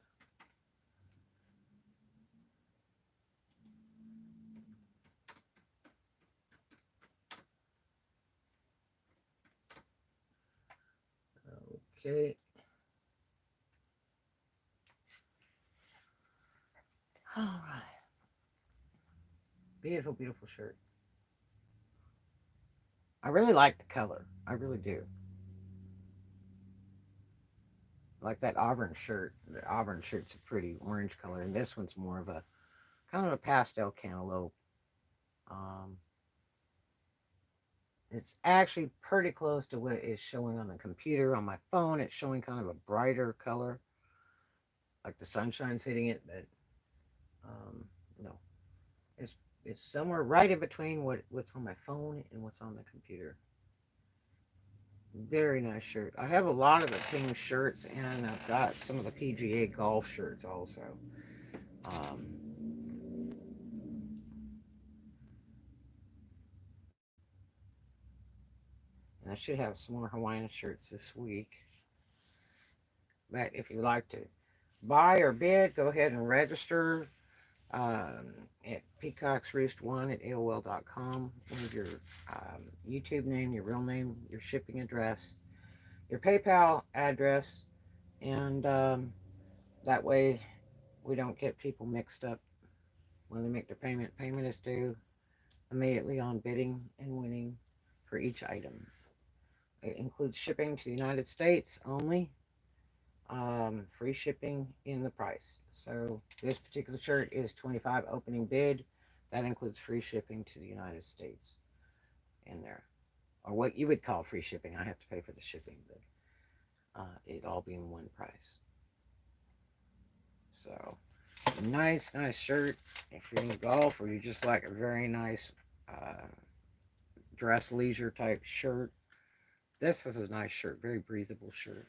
S1: Okay. All right. Beautiful, beautiful shirt. I really like the color. I really do. Like that Auburn shirt. The Auburn shirt's a pretty orange color, and this one's more of a kind of a pastel cantaloupe. Um, it's actually pretty close to what is showing on the computer. On my phone, it's showing kind of a brighter color, like the sunshine's hitting it, but no, it's somewhere right in between what's on my phone and what's on the computer. Very nice shirt. I have a lot of the pink shirts, and I've got some of the PGA golf shirts also. Um, and I should have some more Hawaiian shirts this week. But if you'd like to buy or bid, go ahead and register at peacocksroost1 at AOL.com. Leave your YouTube name, your real name, your shipping address, your PayPal address, and that way we don't get people mixed up when they make their payment. Payment is due immediately on bidding and winning for each item. It includes shipping to the United States only. Free shipping in the price. So this particular shirt is 25 opening bid. That includes free shipping to the United States in there, or what you would call free shipping. I have to pay for the shipping, but it all being one price. So nice shirt if you're into golf or you just like a very nice dress leisure type shirt. This is a nice shirt, very breathable shirt.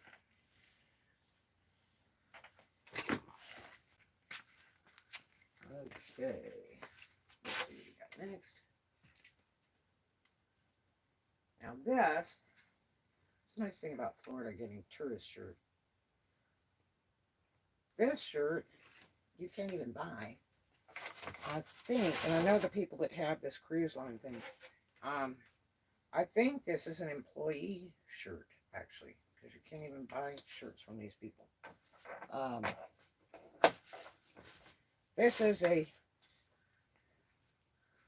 S1: Okay, let's see what we got next. Now this, it's a nice thing about Florida getting tourist shirt. This shirt, you can't even buy. I think, and I know the people that have this cruise line thing, I think this is an employee shirt, actually, because you can't even buy shirts from these people. This is a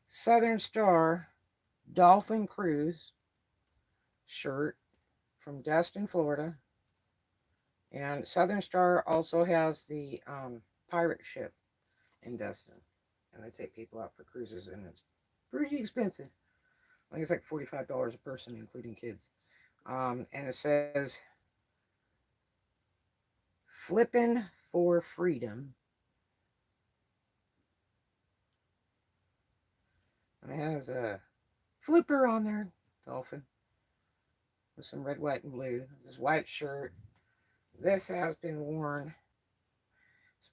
S1: Southern Star Dolphin Cruise shirt from Destin, Florida. And Southern Star also has the pirate ship in Destin. And they take people out for cruises, and it's pretty expensive. I think it's like $45 a person, including kids. And it says, "Flippin' for Freedom." And it has a flipper on there, dolphin, with some red, white, and blue. This white shirt. This has been worn,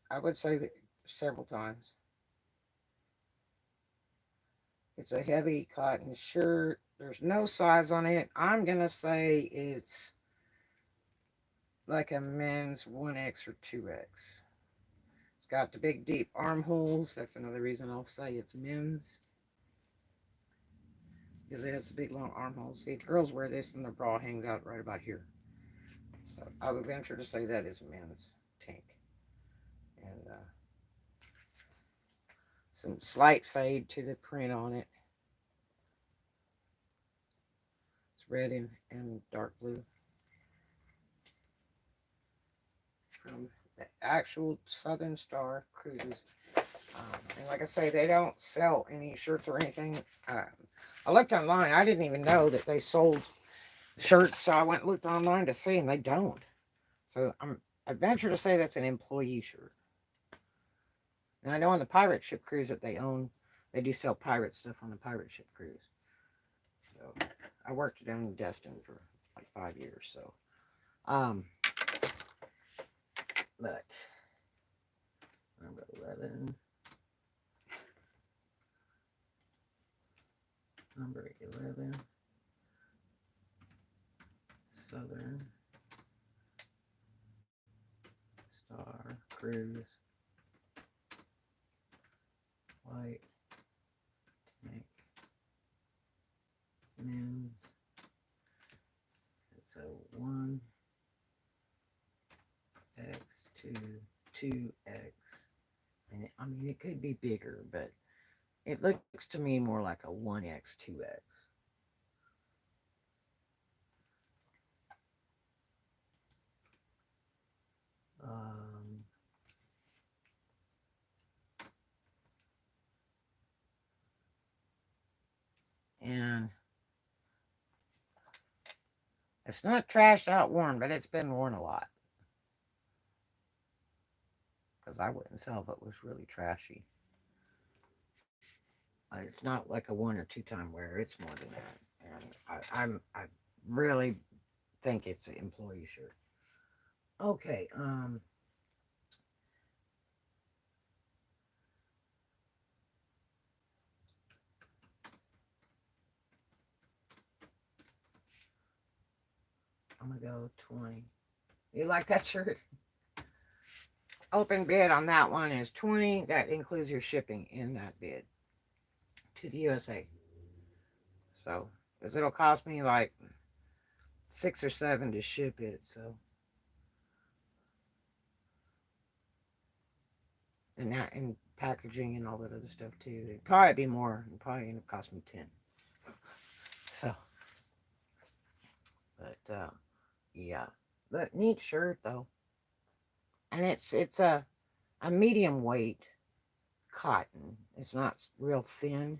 S1: I would say, several times. It's a heavy cotton shirt. There's no size on it. I'm going to say it's like a men's 1X or 2X. It's got the big deep armholes. That's another reason I'll say it's men's, because it has the big long armholes. See, girls wear this and their bra hangs out right about here. So I would venture to say that is a men's tank. And some slight fade to the print on it. It's red and dark blue. From the actual Southern Star Cruises. And like I say, they don't sell any shirts or anything. I looked online. I didn't even know that they sold shirts, so I went and looked online to see, and they don't. So I venture to say that's an employee shirt. And I know on the pirate ship cruise that they own, they do sell pirate stuff on the pirate ship cruise. So I worked down in Destin for like 5 years. So, but number 11. Number 11. Southern Star Cruise. White tank. Men's. It's a 1X to 2X. And I mean, it could be bigger, but it looks to me more like a 1X, 2X. And it's not trashed out worn, but it's been worn a lot. Because I wouldn't sell if it was really trashy. It's not like a 1 or 2 time wear. It's more than that. And I really think it's an employee shirt. Okay, I'm gonna go 20. You like that shirt? Open bid on that one is 20. That includes your shipping in that bid to the USA. So, because it'll cost me like 6 or 7 to ship it. So, and that and packaging and all that other stuff too. It'd probably be more. It'd probably end up costing me 10. So, but yeah, but neat shirt though, and it's a medium weight cotton. It's not real thin.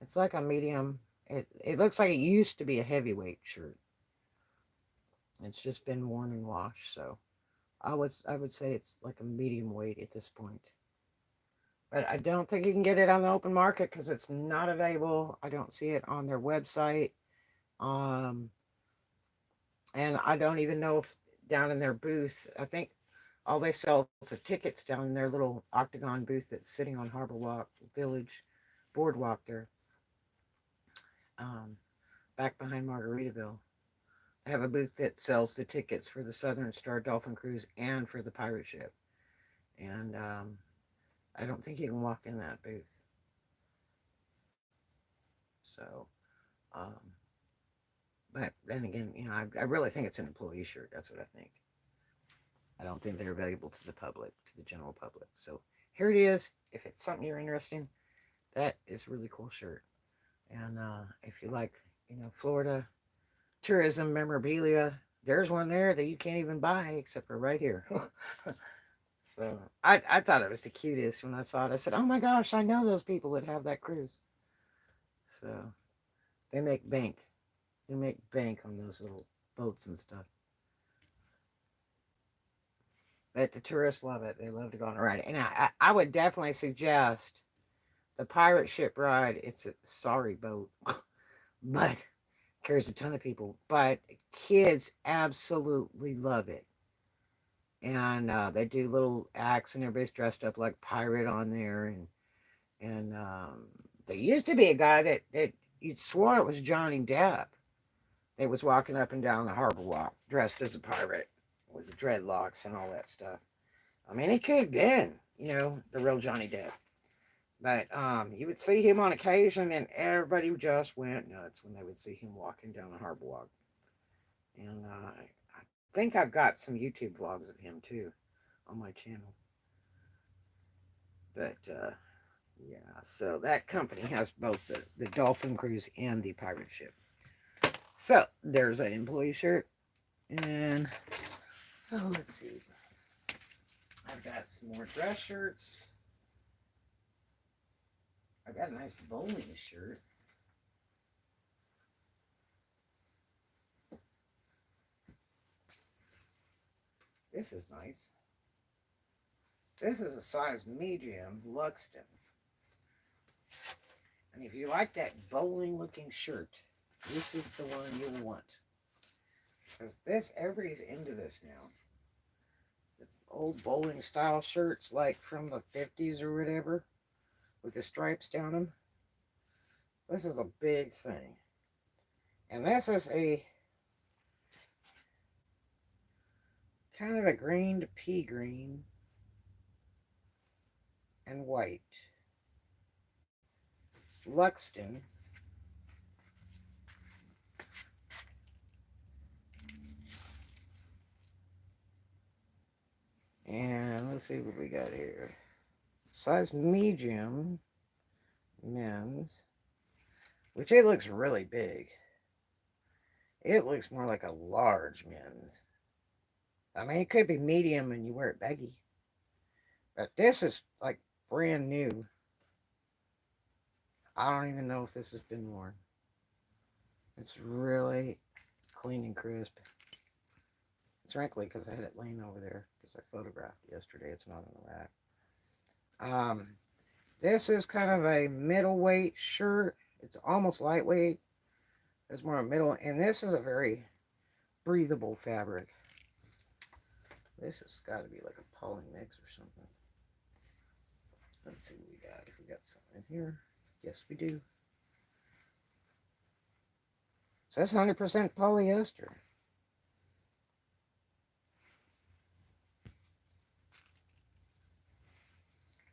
S1: It's like a medium. It looks like it used to be a heavyweight shirt. It's just been worn and washed, so I would say it's like a medium weight at this point. But I don't think you can get it on the open market because it's not available. I don't see it on their website. Um, and I don't even know if down in their booth. I think all they sell is the tickets down in their little octagon booth that's sitting on Harbor Walk Village boardwalk there, um, back behind Margaritaville. I have a booth that sells the tickets for the Southern Star Dolphin Cruise and for the pirate ship. And I don't think you can walk in that booth. So, um, but then again, I really think it's an employee shirt. That's what I think. I don't think they're available to the public, to the general public. So here it is. If it's something you're interested in, that is a really cool shirt. And if you like, Florida tourism memorabilia, there's one there that you can't even buy except for right here. So I thought it was the cutest when I saw it. I said, oh my gosh, I know those people that have that cruise. So they make bank. They make bank on those little boats and stuff. But the tourists love it. They love to go on a ride. And I would definitely suggest the pirate ship ride. It's a sorry boat, but carries a ton of people. But kids absolutely love it. And they do little acts, and everybody's dressed up like pirate on there. And there used to be a guy that you'd swore it was Johnny Depp. They was walking up and down the harbor walk dressed as a pirate with the dreadlocks and all that stuff. I mean, it could have been, the real Johnny Depp. But you would see him on occasion, and everybody just went nuts when they would see him walking down the harbor walk. And I think I've got some YouTube vlogs of him too on my channel. But yeah, so that company has both the Dolphin Cruise and the pirate ship. So there's that employee shirt. And let's see. I've got some more dress shirts. I've got a nice bowling shirt. This is nice. This is a size medium Luxton. And if you like that bowling looking shirt, this is the one you'll want. Because everybody's into this now. The old bowling style shirts like from the 50s or whatever, with the stripes down them. This is a big thing. And this is a kind of a green to pea green and white Luxton. And let's see what we got here. Size medium men's, which it looks really big. It looks more like a large men's. I mean, it could be medium and you wear it baggy. But this is like brand new. I don't even know if this has been worn. It's really clean and crisp. It's frankly because I had it laying over there because I photographed it yesterday. It's not on the rack. This is kind of a middleweight shirt. It's almost lightweight. There's more middle, and this is a very breathable fabric. This has got to be like a poly mix or something. Let's see what we got. If we got something in here. Yes, we do. So that's 100% polyester.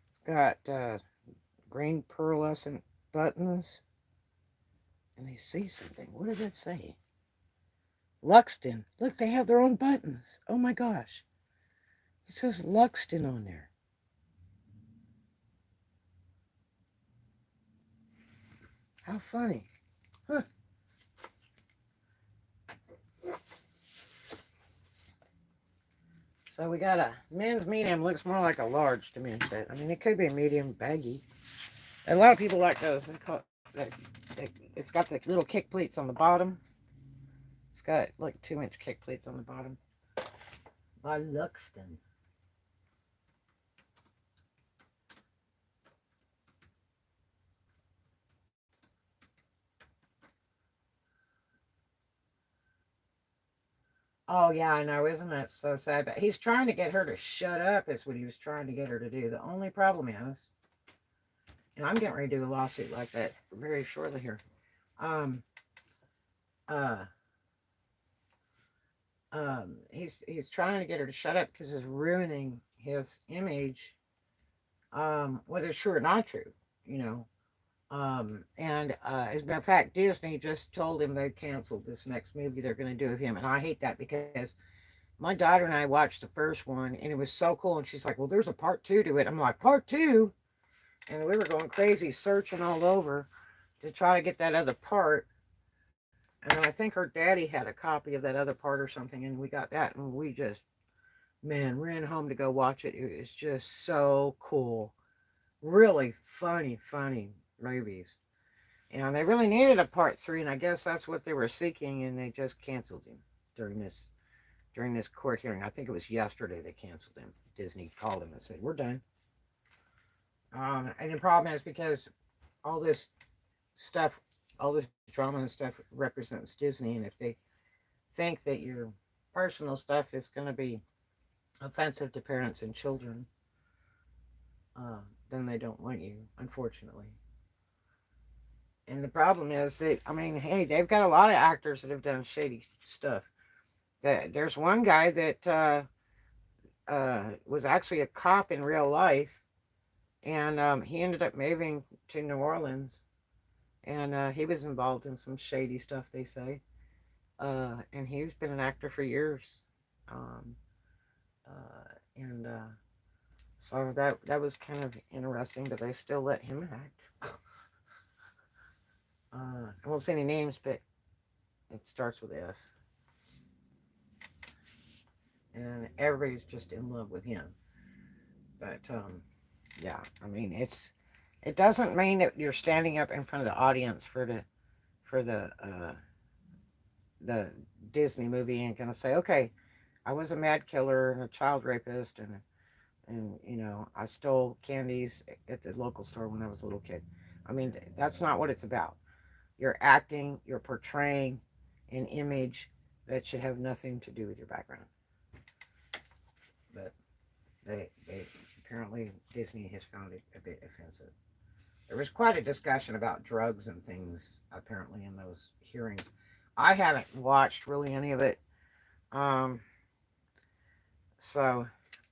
S1: It's got green pearlescent buttons. And they say something. What does it say? Luxton. Look, they have their own buttons. Oh my gosh. It says Luxton on there. How funny. Huh. So we got a men's medium. Looks more like a large to me. But, I mean, it could be a medium baggy. A lot of people like those. It's got the little kick pleats on the bottom. It's got like 2-inch kick pleats on the bottom. By Luxton. Oh, yeah, I know. Isn't that so sad? But he's trying to get her to shut up is what he was trying to get her to do. The only problem is, and I'm getting ready to do a lawsuit like that very shortly here. He's trying to get her to shut up because it's ruining his image. Whether it's true or not true, you know. As a matter of fact, Disney just told him they canceled this next movie they're going to do of him. And I hate that because my daughter and I watched the first one and it was so cool. And she's like, well, there's a part 2 to it. I'm like, part 2? And we were going crazy searching all over to try to get that other part. And I think her daddy had a copy of that other part or something. And we got that. And we just, man, ran home to go watch it. It was just so cool. Really funny movies. And they really needed a part 3, and I guess that's what they were seeking, and they just canceled him during this court hearing. I think it was yesterday they canceled him. Disney called him and said, we're done. And the problem is because all this stuff, all this drama and stuff represents Disney, and if they think that your personal stuff is going to be offensive to parents and children, then they don't want you, unfortunately. And the problem is that, I mean, hey, they've got a lot of actors that have done shady stuff. There's one guy that was actually a cop in real life, and he ended up moving to New Orleans, and he was involved in some shady stuff, they say. And he's been an actor for years. And so that was kind of interesting, but they still let him act. I won't say any names, but it starts with S. And everybody's just in love with him. But yeah, I mean, it doesn't mean that you're standing up in front of the audience for the Disney movie and gonna say, okay, I was a mad killer and a child rapist, and you know, I stole candies at the local store when I was a little kid. I mean, that's not what it's about. You're acting, you're portraying an image that should have nothing to do with your background. But they apparently Disney has found it a bit offensive. There was quite a discussion about drugs and things apparently in those hearings. I haven't watched really any of it. And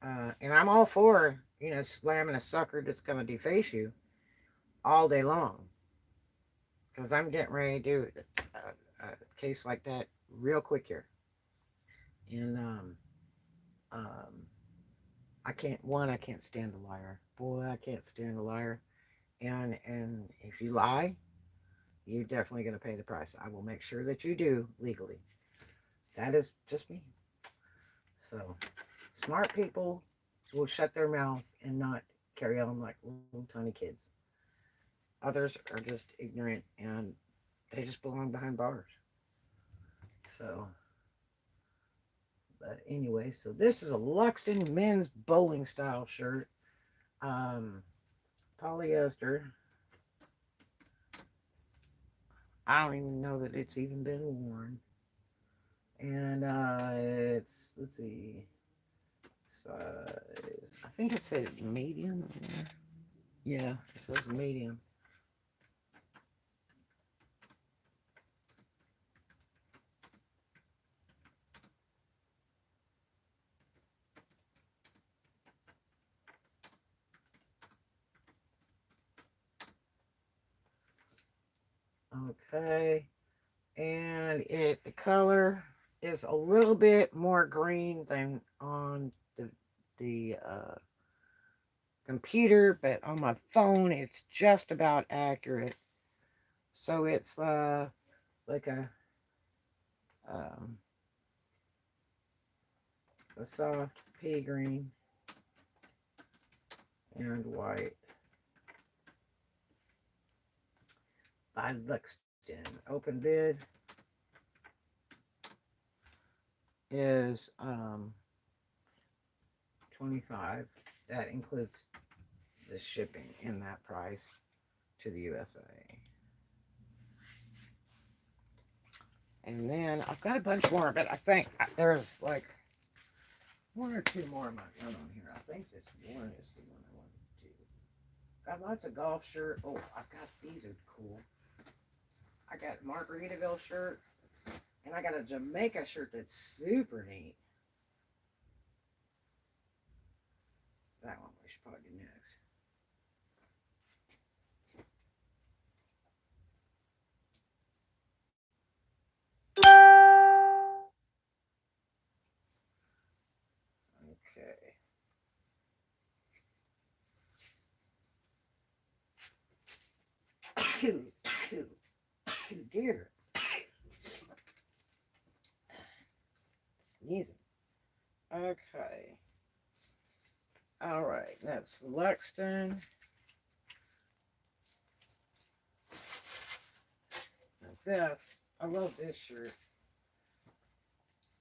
S1: I'm all for, you know, slamming a sucker that's going to deface you all day long. Because I'm getting ready to do a case like that real quick here. And I can't stand a liar. Boy, I can't stand a liar. And if you lie, you're definitely going to pay the price. I will make sure that you do legally. That is just me. So, smart people will shut their mouth and not carry on like little tiny kids. Others are just ignorant and they just belong behind bars. So, but anyway, so this is a Luxton men's bowling style shirt. Polyester. I don't even know that it's even been worn. And it's, let's see, size. I think it said medium. Yeah, it says medium. Okay, and the color is a little bit more green than on the computer, but on my phone it's just about accurate. So it's like um, a soft pea green and white by Luxton. Open bid is 25. That includes the shipping in that price to the USA. And then I've got a bunch more, but I think there's like one or two more of my gun on here. I think this one is the one I want to do. Got lots of golf shirt. Oh, I've got, these are cool. I got Margaritaville shirt, and I got a Jamaica shirt that's super neat. That one we should probably do next. Okay. Dear. Sneezing. Okay. All right. That's Luxton. This, I love this shirt.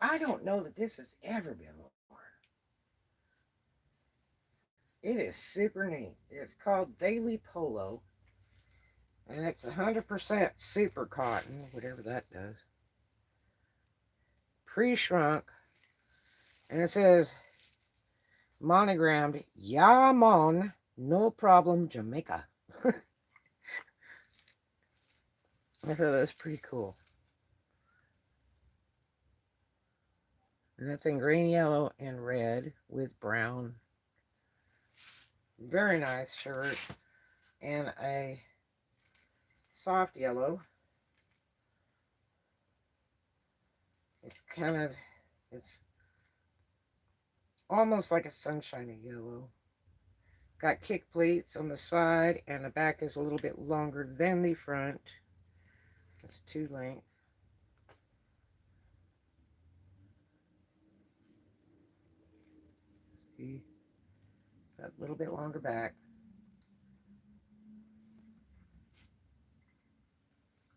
S1: I don't know that this has ever been worn. It is super neat. It's called Daily Polo. And it's 100% super cotton, whatever that does. Pre-shrunk. And it says, monogrammed, Yamon, no problem, Jamaica. I thought that was pretty cool. And that's in green, yellow, and red with brown. Very nice shirt. And a soft yellow. It's kind of, it's almost like a sunshiny yellow. Got kick pleats on the side, and the back is a little bit longer than the front. It's 2 length. See, got a little bit longer back.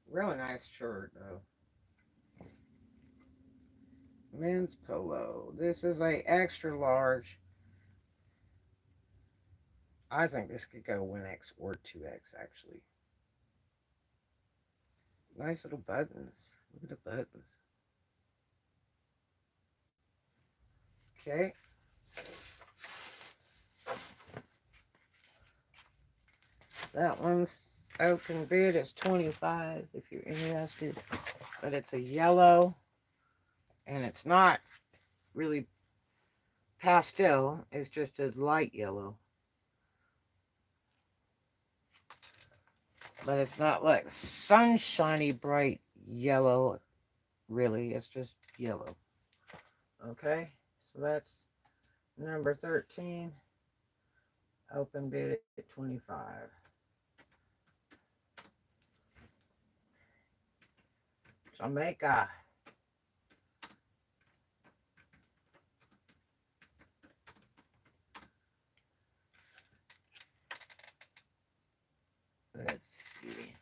S1: Really nice shirt, though. Men's polo. This is a extra large. I think this could go 1X or 2X, actually. Nice little buttons. Look at the buttons. Okay. That one's open bid is 25 if you're interested. But it's a yellow. And it's not really pastel. It's just a light yellow. But it's not like sunshiny bright yellow, really. It's just yellow. Okay, so that's number 13. Open bid at 25. Jamaica. Let's see.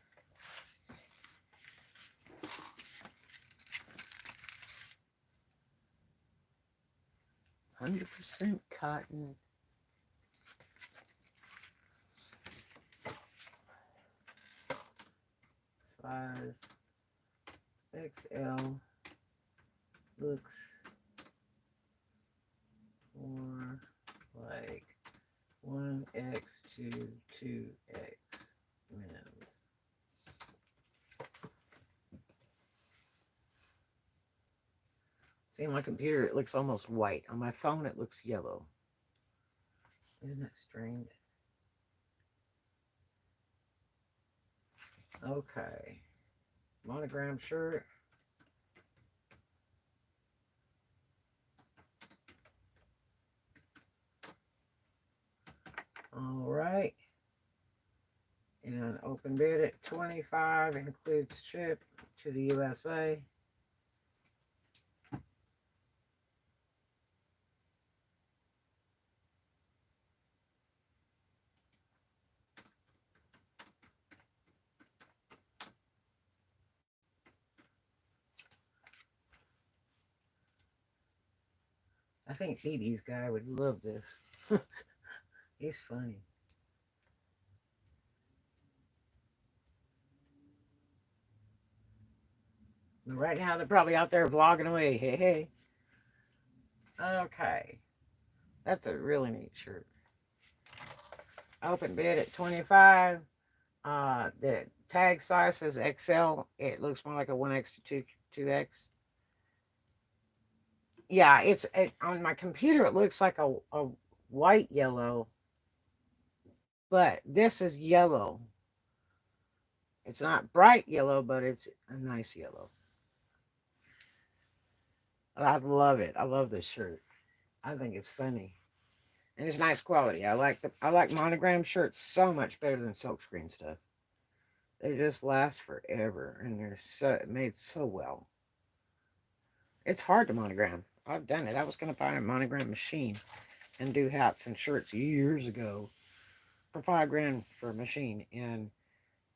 S1: %100% cotton. Size XL, looks more like 1X to 2X men's. See, on my computer, it looks almost white. On my phone, it looks yellow. Isn't that strange? Okay. Monogram shirt. All right. And open bid at $25, includes ship to the USA. I think Phoebe's guy would love this. He's funny. But right now, they're probably out there vlogging away. Hey, hey. Okay. That's a really neat shirt. Open bid at $25. The tag size says XL. It looks more like a 1X to 2X. Yeah, on my computer, it looks like a white yellow. But this is yellow. It's not bright yellow, but it's a nice yellow. I love it. I love this shirt. I think it's funny. And it's nice quality. I like monogram shirts so much better than silkscreen stuff. They just last forever, and they're made so well. It's hard to monogram. I've done it. I was going to buy a monogram machine and do hats and shirts years ago for $5,000 for a machine. And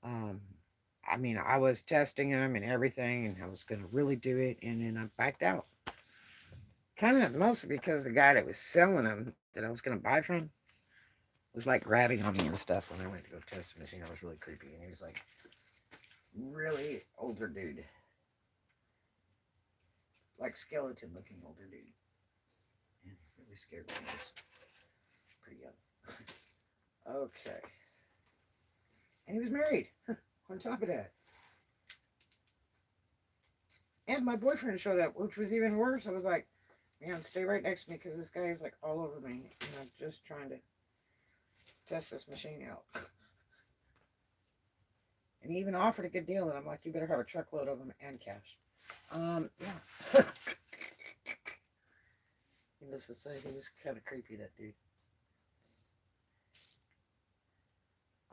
S1: I mean, I was testing them and everything, and I was going to really do it, and then I backed out. Kind of mostly because the guy that was selling them that I was going to buy from was like grabbing on me and stuff when I went to go test the machine. I was really creepy, and he was like really older dude, like skeleton looking older dude, and really scared me. He was pretty young. Okay, and he was married on top of that, and my boyfriend showed up, which was even worse. I was like, man, stay right next to me because this guy is like all over me, and I'm just trying to test this machine out. And he even offered a good deal, and I'm like, you better have a truckload of them and cash. Yeah. Needless to say, he was kind of creepy, that dude.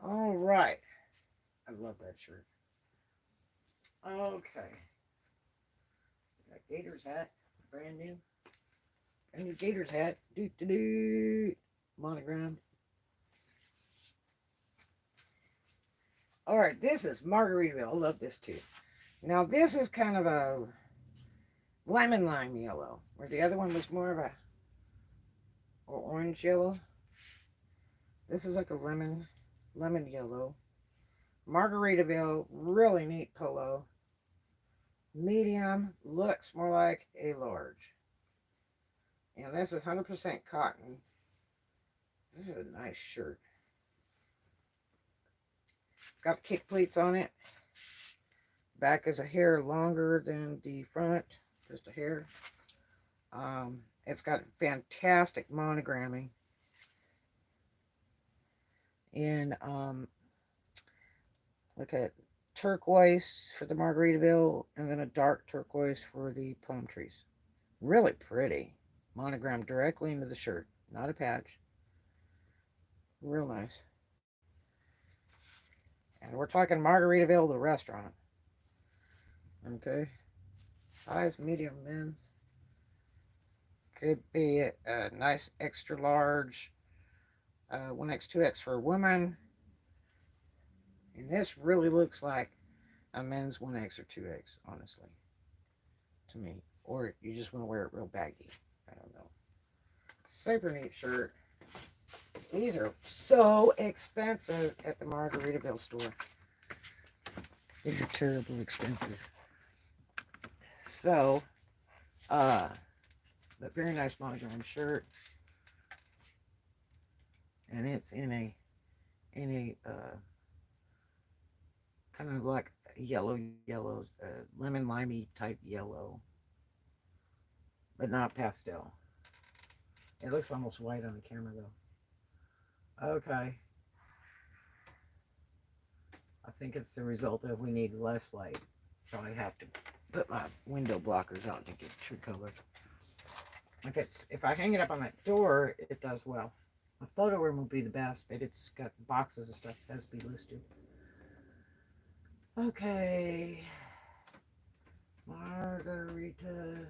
S1: All right. I love that shirt. Okay. Got Gators hat, brand new. Brand new Gators hat. Monogram. All right, this is Margaritaville. I love this too. Now, this is kind of a lemon lime yellow, where the other one was more of a orange yellow. This is like a lemon yellow. Margaritaville, really neat polo. Medium, looks more like a large. And this is 100% cotton. This is a nice shirt. It's got the kick pleats on it. Back is a hair longer than the front, just a hair. It's got fantastic monogramming. And look at turquoise for the Margaritaville, and then a dark turquoise for the palm trees. Really pretty. Monogrammed directly into the shirt, not a patch. Real nice. And we're talking Margaritaville, the restaurant. Okay. Size medium men's. Could be a nice extra large 1X, 2X for a woman. And this really looks like a men's 1X or 2X, honestly. To me. Or you just want to wear it real baggy. I don't know. Super neat shirt. These are so expensive at the Margaritaville store. They're terribly expensive. So, But very nice monogram shirt. And it's in a kind of like yellow, lemon limey type yellow, but not pastel. It looks almost white on the camera though. Okay. I think it's the result of we need less light. So I have to put my window blockers out to get true color. If I hang it up on that door, it does well. A photo room will be the best, but it's got boxes of stuff that has to be listed. Okay. Margaritaville.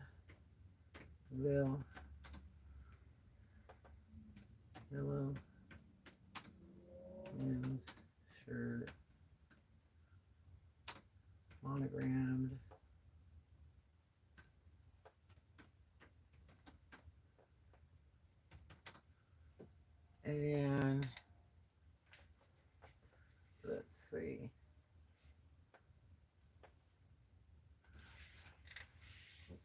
S1: Hello. Men's shirt. Monogrammed. And let's see.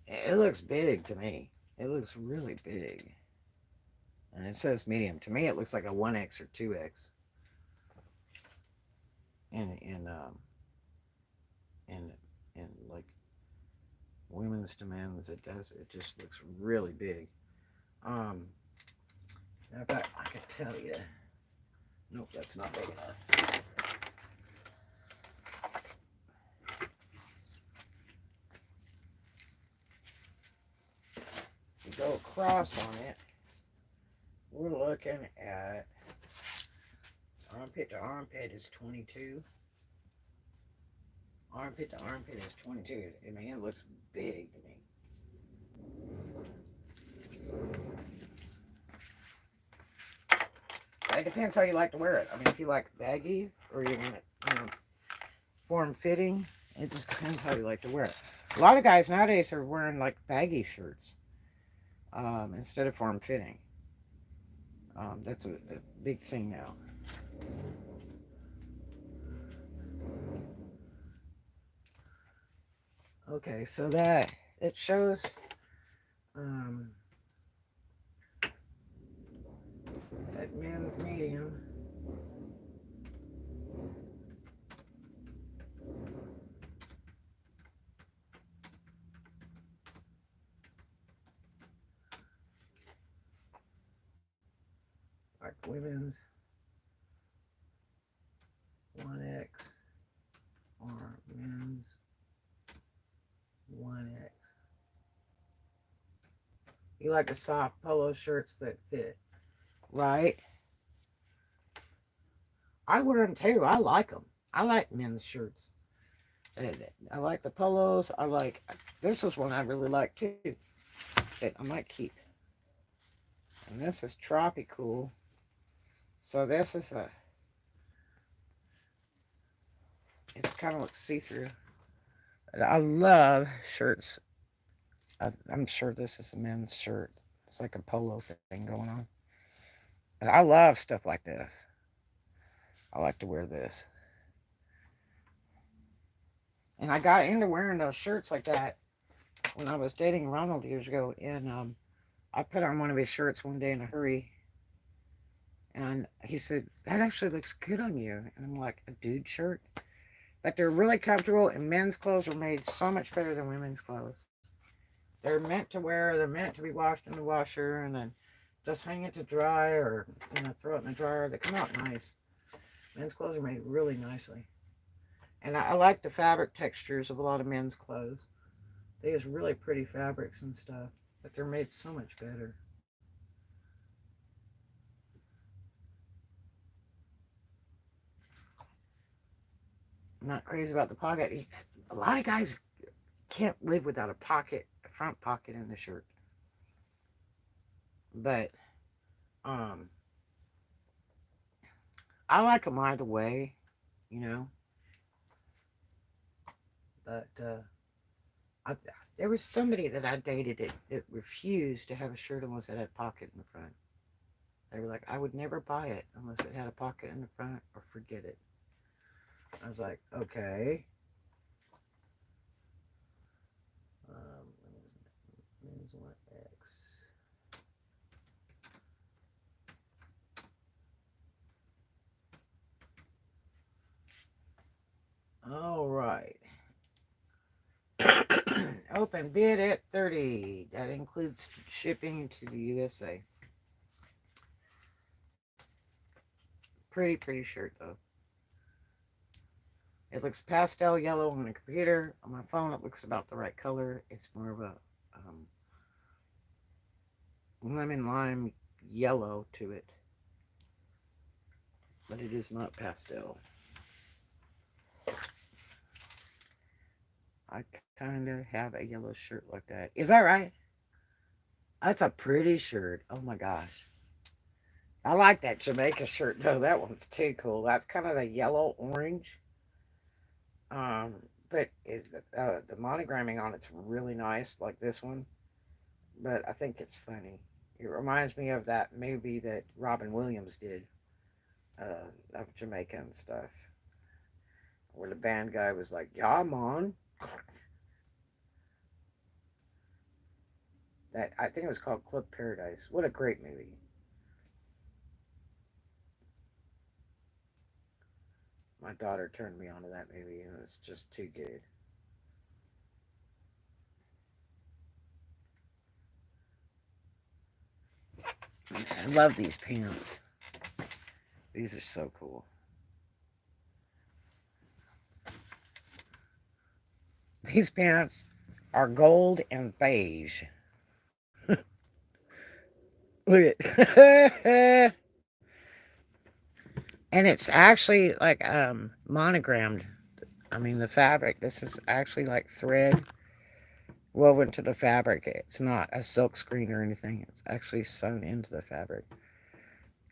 S1: It looks big to me. It looks really big. And it says medium. To me, it looks like a 1X or 2X. And like women's to men's, it just looks really big. I bet I could tell you. Nope, that's not big enough. You go across on it, we're looking at armpit to armpit is 22. Armpit to armpit is 22. I mean, it looks big to me. It depends how you like to wear it. I mean, if you like baggy or you want it, form fitting, it just depends how you like to wear it. A lot of guys nowadays are wearing like baggy shirts instead of form fitting. That's a big thing now. Okay, so that it shows that men's medium. Like women's 1X or men's 1X. You like the soft polo shirts that fit, right? I wear them too. I like them. I like men's shirts. I like the polos. This is one I really like too, that I might keep. And this is tropical. So this is it kind of looks see-through. I love shirts. I'm sure this is a men's shirt. It's like a polo thing going on. And I love stuff like this. I like to wear this. And I got into wearing those shirts like that when I was dating Ronald years ago. And I put on one of his shirts one day in a hurry. And he said, that actually looks good on you. And I'm like, a dude shirt? But they're really comfortable, and men's clothes are made so much better than women's clothes. They're meant to wear, they're meant to be washed in the washer, and then just hang it to dry, or throw it in the dryer. They come out nice. Men's clothes are made really nicely. And I like the fabric textures of a lot of men's clothes. They use really pretty fabrics and stuff, but they're made so much better. I'm not crazy about the pocket. A lot of guys can't live without a front pocket in the shirt. But I like them either way, But there was somebody that I dated that refused to have a shirt unless it had a pocket in the front. They were like, I would never buy it unless it had a pocket in the front, or forget it. I was like, okay. All right. Open bid at 30. That includes shipping to the USA. Pretty shirt though. It looks pastel yellow on the computer. On my phone, it looks about the right color. It's more of a lemon lime yellow to it, but it is not pastel. I kind of have a yellow shirt like that. Is that right? That's a pretty shirt. Oh my gosh. I like that Jamaica shirt though. That one's too cool. That's kind of a yellow orange. Um, but the monogramming on it's really nice, like this one. But I think it's funny. It reminds me of that movie that Robin Williams did of Jamaica and stuff, where the band guy was like, "Yeah, man." That I think it was called Club Paradise. What a great movie! My daughter turned me on to that movie, and it's just too good. I love these pants. These are so cool. These pants are gold and beige. Look at and it's actually like monogrammed. I mean the fabric. This is actually like thread woven to the fabric. It's not a silk screen or anything. It's actually sewn into the fabric.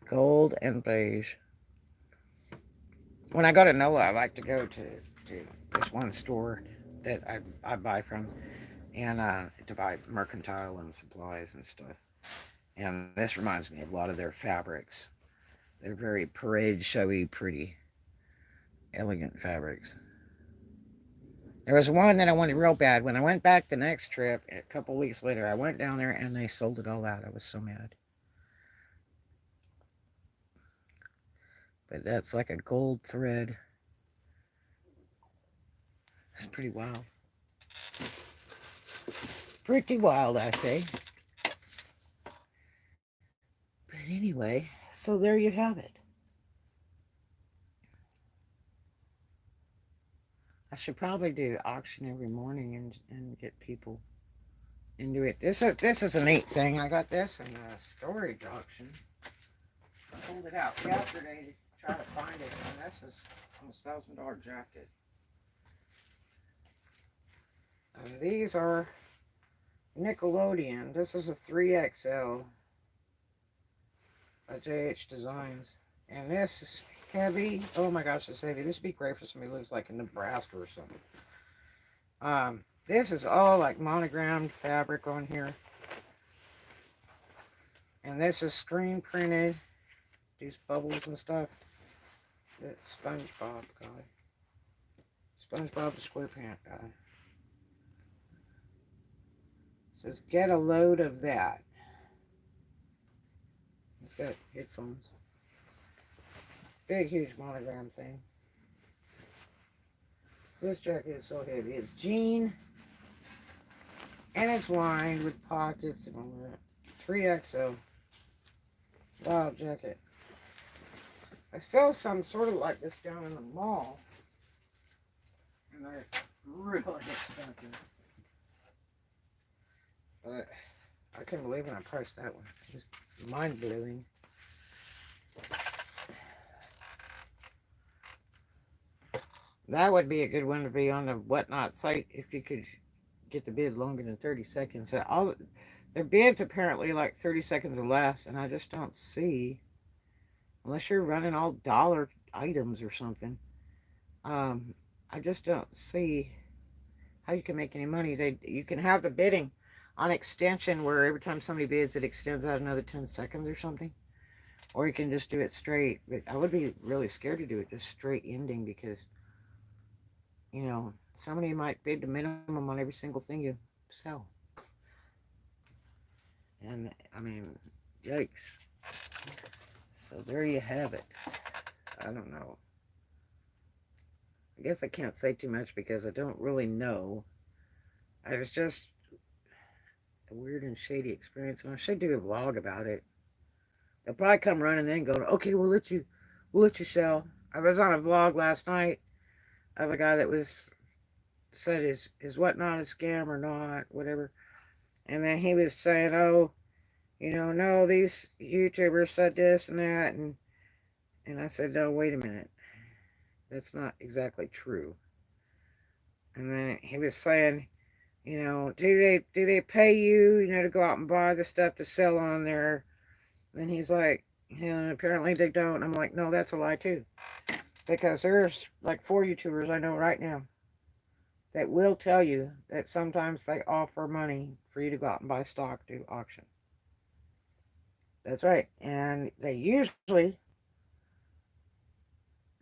S1: Gold and beige. When I go to NOLA, I like to go to this one store that I buy from, and to buy mercantile and supplies and stuff. And this reminds me of a lot of their fabrics. They're very parade showy, pretty, elegant fabrics. There was one that I wanted real bad. When I went back the next trip, a couple weeks later, I went down there and they sold it all out. I was so mad. But that's like a gold thread. It's pretty wild. Pretty wild, I say. But anyway, so there you have it. I should probably do auction every morning and get people into it. This is a neat thing. I got this in a storage auction. I pulled it out yesterday to try to find it, and this is almost $1,000 jacket. And these are Nickelodeon. This is a 3XL. By JH Designs. And this is heavy. Oh my gosh, it's heavy. This would be great for somebody who lives like in Nebraska or something. This is all like monogrammed fabric on here. And this is screen printed. These bubbles and stuff. That's SpongeBob guy. SpongeBob the SquarePants guy. It says, get a load of that. It's got headphones. Big, huge monogram thing. This jacket is so heavy. It's jean. And it's lined with pockets and all that. 3XL. Wow, jacket. I sell some sort of like this down in the mall. And they're really expensive. But I couldn't believe when I priced that one. It was mind-blowing. That would be a good one to be on the Whatnot site if you could get the bid longer than 30 seconds. So their bids apparently like 30 seconds or less, and I just don't see, unless you're running all dollar items or something. I just don't see how you can make any money. You can have the bidding on extension where every time somebody bids, it extends out another 10 seconds or something. Or you can just do it straight. But I would be really scared to do it just straight ending because, you know, somebody might bid the minimum on every single thing you sell. And, I mean, yikes. So there you have it. I don't know. I guess I can't say too much because I don't really know. I was just a weird and shady experience, and I should do a vlog about it. They'll probably come running then and go, okay, we'll let you sell. I was on a vlog last night of a guy that was said is whatnot a scam or not, whatever. And then he was saying, oh, no, these YouTubers said this and that, and I said, no, wait a minute, that's not exactly true. And then he was saying, do they pay you, to go out and buy the stuff to sell on there? And he's like, apparently they don't. I'm like, no, that's a lie too, because there's like 4 YouTubers I know right now that will tell you that sometimes they offer money for you to go out and buy stock to auction. That's right. And they usually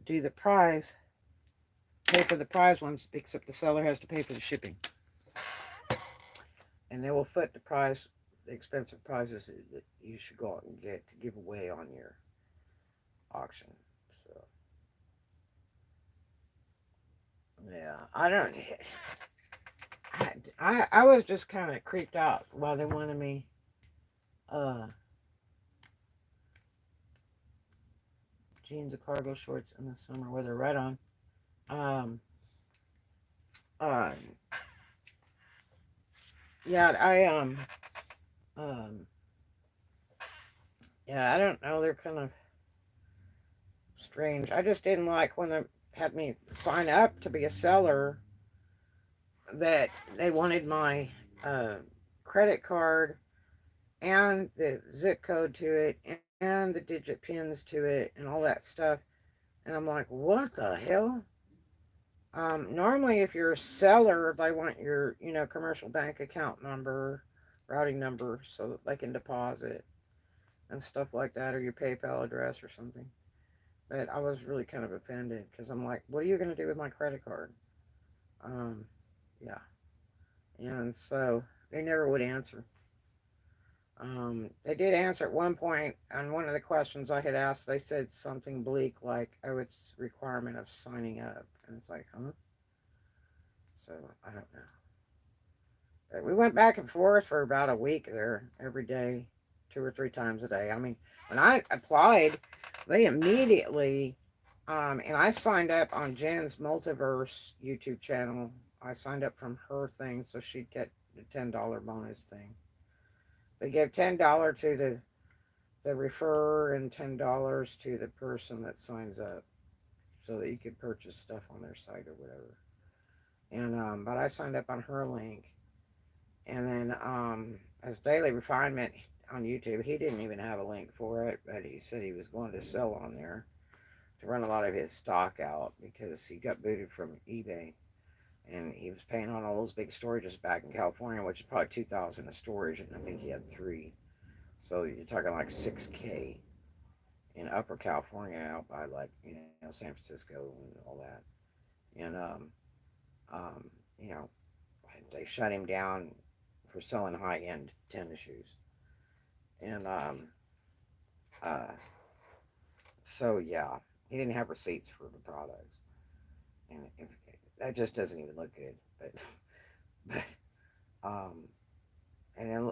S1: do the prize, pay for the prize ones, except the seller has to pay for the shipping. And they will foot the prize, the expensive prizes that you should go out and get to give away on your auction. So, yeah, I don't. I was just kind of creeped out while they wanted me. Jeans or cargo shorts in the summer weather, right on. Um, uh, yeah, um, yeah, I don't know. They're kind of strange. I just didn't like when they had me sign up to be a seller that they wanted my credit card and the zip code to it and the digit pins to it and all that stuff. And I'm like, what the hell? Normally, if you're a seller, they want your, commercial bank account number, routing number, so that they can deposit and stuff like that, or your PayPal address or something. But I was really kind of offended because I'm like, what are you going to do with my credit card? Um, yeah. And so they never would answer. They did answer at one point on one of the questions I had asked. They said something bleak like, oh, it's requirement of signing up. And it's like, huh? So I don't know. But we went back and forth for about a week there, every day, 2 or 3 times a day. I mean, when I applied, they immediately, and I signed up on Jen's Multiverse YouTube channel. I signed up from her thing so she'd get the $10 bonus thing. They give $10 to the referrer and $10 to the person that signs up, so that you could purchase stuff on their site or whatever. And but I signed up on her link, and then as Daily Refinement on YouTube, he didn't even have a link for it, but he said he was going to sell on there to run a lot of his stock out because he got booted from eBay, and he was paying on all those big storages back in California, which is probably 2,000 a storage, and I think he had 3. So you're talking like 6K in Upper California, out by like San Francisco and all that, and um, you know they shut him down for selling high end tennis shoes, and uh, so yeah, he didn't have receipts for the products, and that just doesn't even look good, but um, and then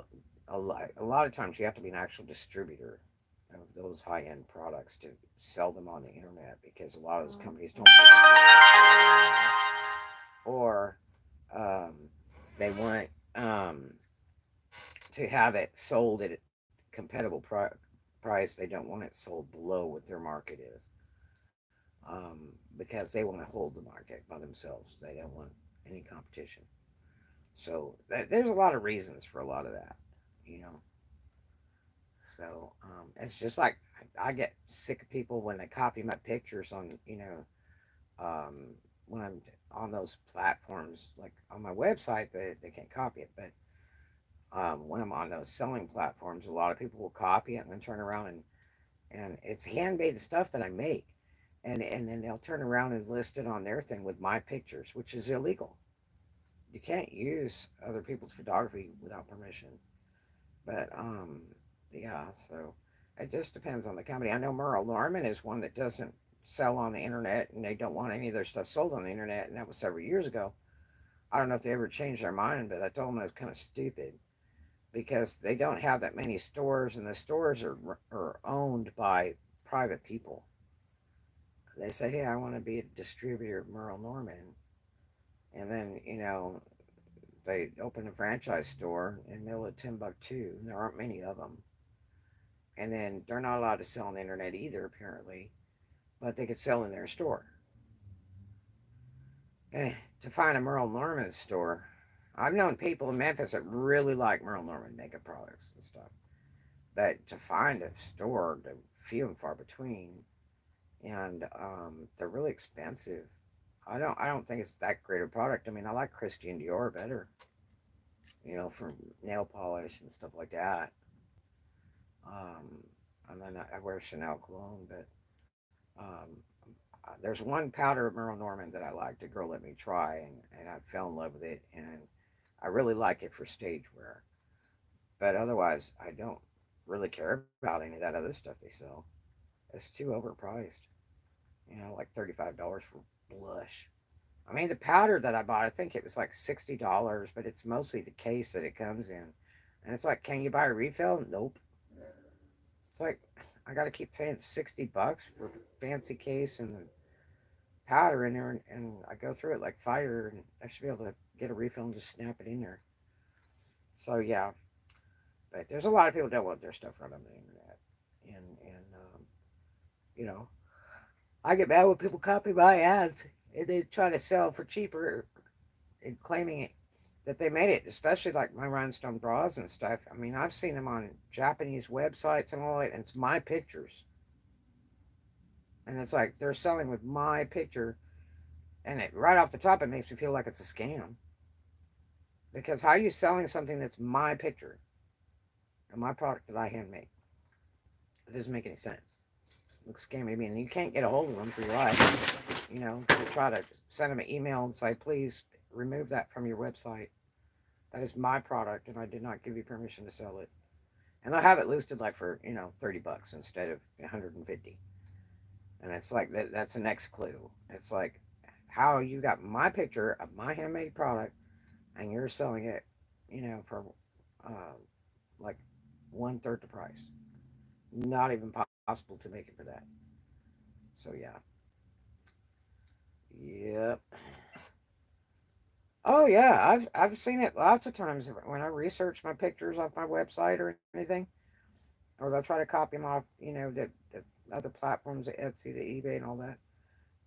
S1: a lot of times you have to be an actual distributor of those high end products to sell them on the internet, because a lot of those companies don't or um, they want to have it sold at a compatible price. They don't want it sold below what their market is, because they want to hold the market by themselves. They don't want any competition. So there's a lot of reasons for a lot of that, you know. So it's just like I get sick of people when they copy my pictures on, when I'm on those platforms, like on my website, they can't copy it. But when I'm on those selling platforms, a lot of people will copy it and then turn around and it's handmade stuff that I make. And then they'll turn around and list it on their thing with my pictures, which is illegal. You can't use other people's photography without permission. But yeah, so it just depends on the company. I know Merle Norman is one that doesn't sell on the internet, and they don't want any of their stuff sold on the internet, and that was several years ago. I don't know if they ever changed their mind, but I told them it was kind of stupid because they don't have that many stores, and the stores are owned by private people. They say, hey, I want to be a distributor of Merle Norman. And then, they open a franchise store in the middle of Timbuktu, and there aren't many of them. And then they're not allowed to sell on the internet either, apparently, but they could sell in their store. And to find a Merle Norman store, I've known people in Memphis that really like Merle Norman makeup products and stuff. But to find a store, they're few and far between, and they're really expensive. I don't think it's that great a product. I mean, I like Christian Dior better, for nail polish and stuff like that. Um, and then I wear Chanel cologne, but um, there's one powder of Merle Norman that I liked. A girl let me try, and I fell in love with it, and I really like it for stage wear. But otherwise, I don't really care about any of that other stuff they sell. It's too overpriced. Like $35 for blush. I mean, the powder that I bought, I think it was like $60, but it's mostly the case that it comes in. And it's like, can you buy a refill? Nope. It's like, I got to keep paying $60 for fancy case and the powder in there, and I go through it like fire, and I should be able to get a refill and just snap it in there. So, yeah. But there's a lot of people that don't want their stuff run on the internet. And you know, I get mad when people copy my ads and they try to sell for cheaper and claiming it that they made it, especially like my rhinestone bras and stuff. I mean, I've seen them on Japanese websites and all that, and it's my pictures. And it's like they're selling with my picture, and it right off the top, it makes me feel like it's a scam. Because how are you selling something that's my picture and my product that I handmade? It doesn't make any sense. It looks scammy to me, and you can't get a hold of them for your life. You try to send them an email and say, please remove that from your website. That is my product, and I did not give you permission to sell it. And they'll have it listed like for $30 instead of 150. And it's like that's the next clue. It's like how you got my picture of my handmade product, and you're selling it, for uh, like 1/3 the price. Not even possible to make it for that. So yeah, yep. Oh yeah, I've seen it lots of times when I research my pictures off my website or anything, or they'll try to copy them off, the other platforms, the Etsy, the eBay, and all that,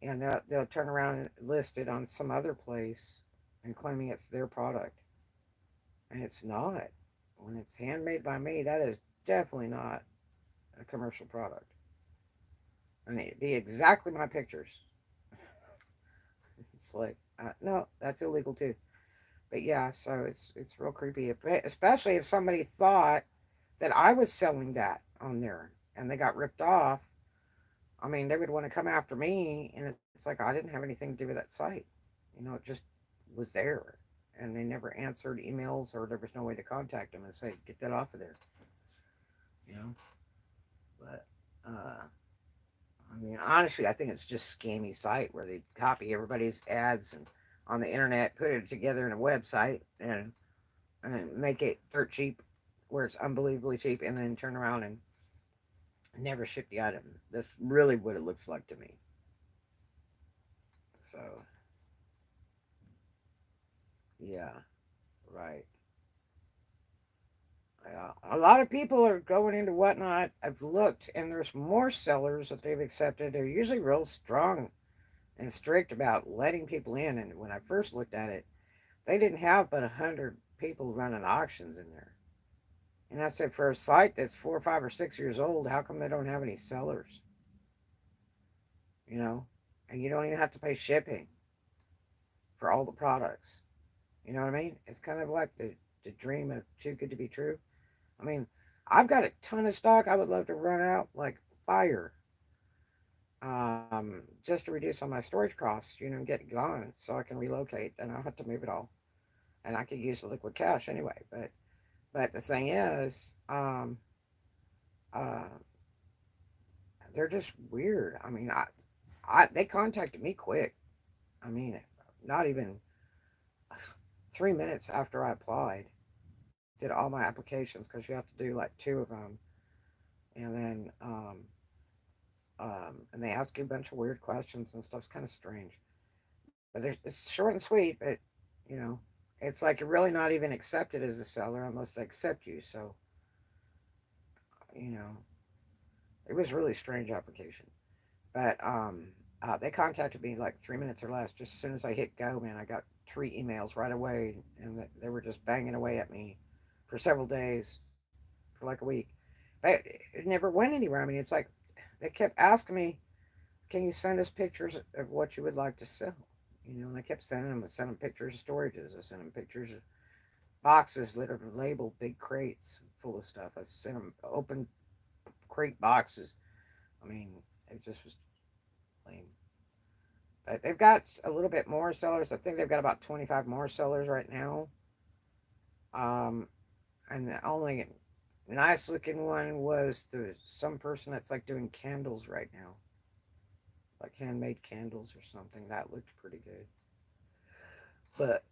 S1: and they'll turn around and list it on some other place and claiming it's their product, and it's not. When it's handmade by me, that is definitely not a commercial product. I mean, it'd be exactly my pictures. It's like, no, that's illegal too. But yeah, so it's real creepy, especially if somebody thought that I was selling that on there and they got ripped off. I mean, they would want to come after me, and it's like I didn't have anything to do with that site. It just was there, and they never answered emails, or there was no way to contact them and say, get that off of there. You know, but I mean, honestly, I think it's just scammy site where they copy everybody's ads and on the internet, put it together in a website, and make it dirt cheap, where it's unbelievably cheap, and then turn around and never ship the item. That's really what it looks like to me. So, yeah, right. A lot of people are going into whatnot. I've looked, and there's more sellers that they've accepted. They're usually real strong and strict about letting people in. And when I first looked at it, they didn't have but 100 people running auctions in there. And I said, for a site that's 4 or 5 or 6 years old, how come they don't have any sellers? You know, and you don't even have to pay shipping for all the products. You know what I mean? It's kind of like the dream of too good to be true. I mean, I've got a ton of stock I would love to run out like fire, just to reduce on my storage costs, and get it gone so I can relocate and I don't have to move it all. And I could use the liquid cash anyway. But the thing is, uh, they're just weird. I mean, they contacted me quick. I mean, not even 3 minutes after I applied. Did all my applications because you have to do like two of them, and then and they ask you a bunch of weird questions and stuff. It's kind of strange, but it's short and sweet. But you know, it's like you're really not even accepted as a seller unless they accept you. So you know, it was a really strange application. But they contacted me like 3 minutes or less. Just as soon as I hit go, man, I got 3 emails right away, and they were just banging away at me for several days, for like a week. But it never went anywhere. I mean, it's like they kept asking me, "Can you send us pictures of what you would like to sell?" You know, and I kept sending them. I sent them pictures of storages. I sent them pictures of boxes that are labeled big crates full of stuff. I sent them open crate boxes. I mean, it just was lame. But they've got a little bit more sellers. I think they've got about 25 more sellers right now. Um, and the only nice looking one was some person that's like doing candles right now, like handmade candles or something. That looked pretty good. But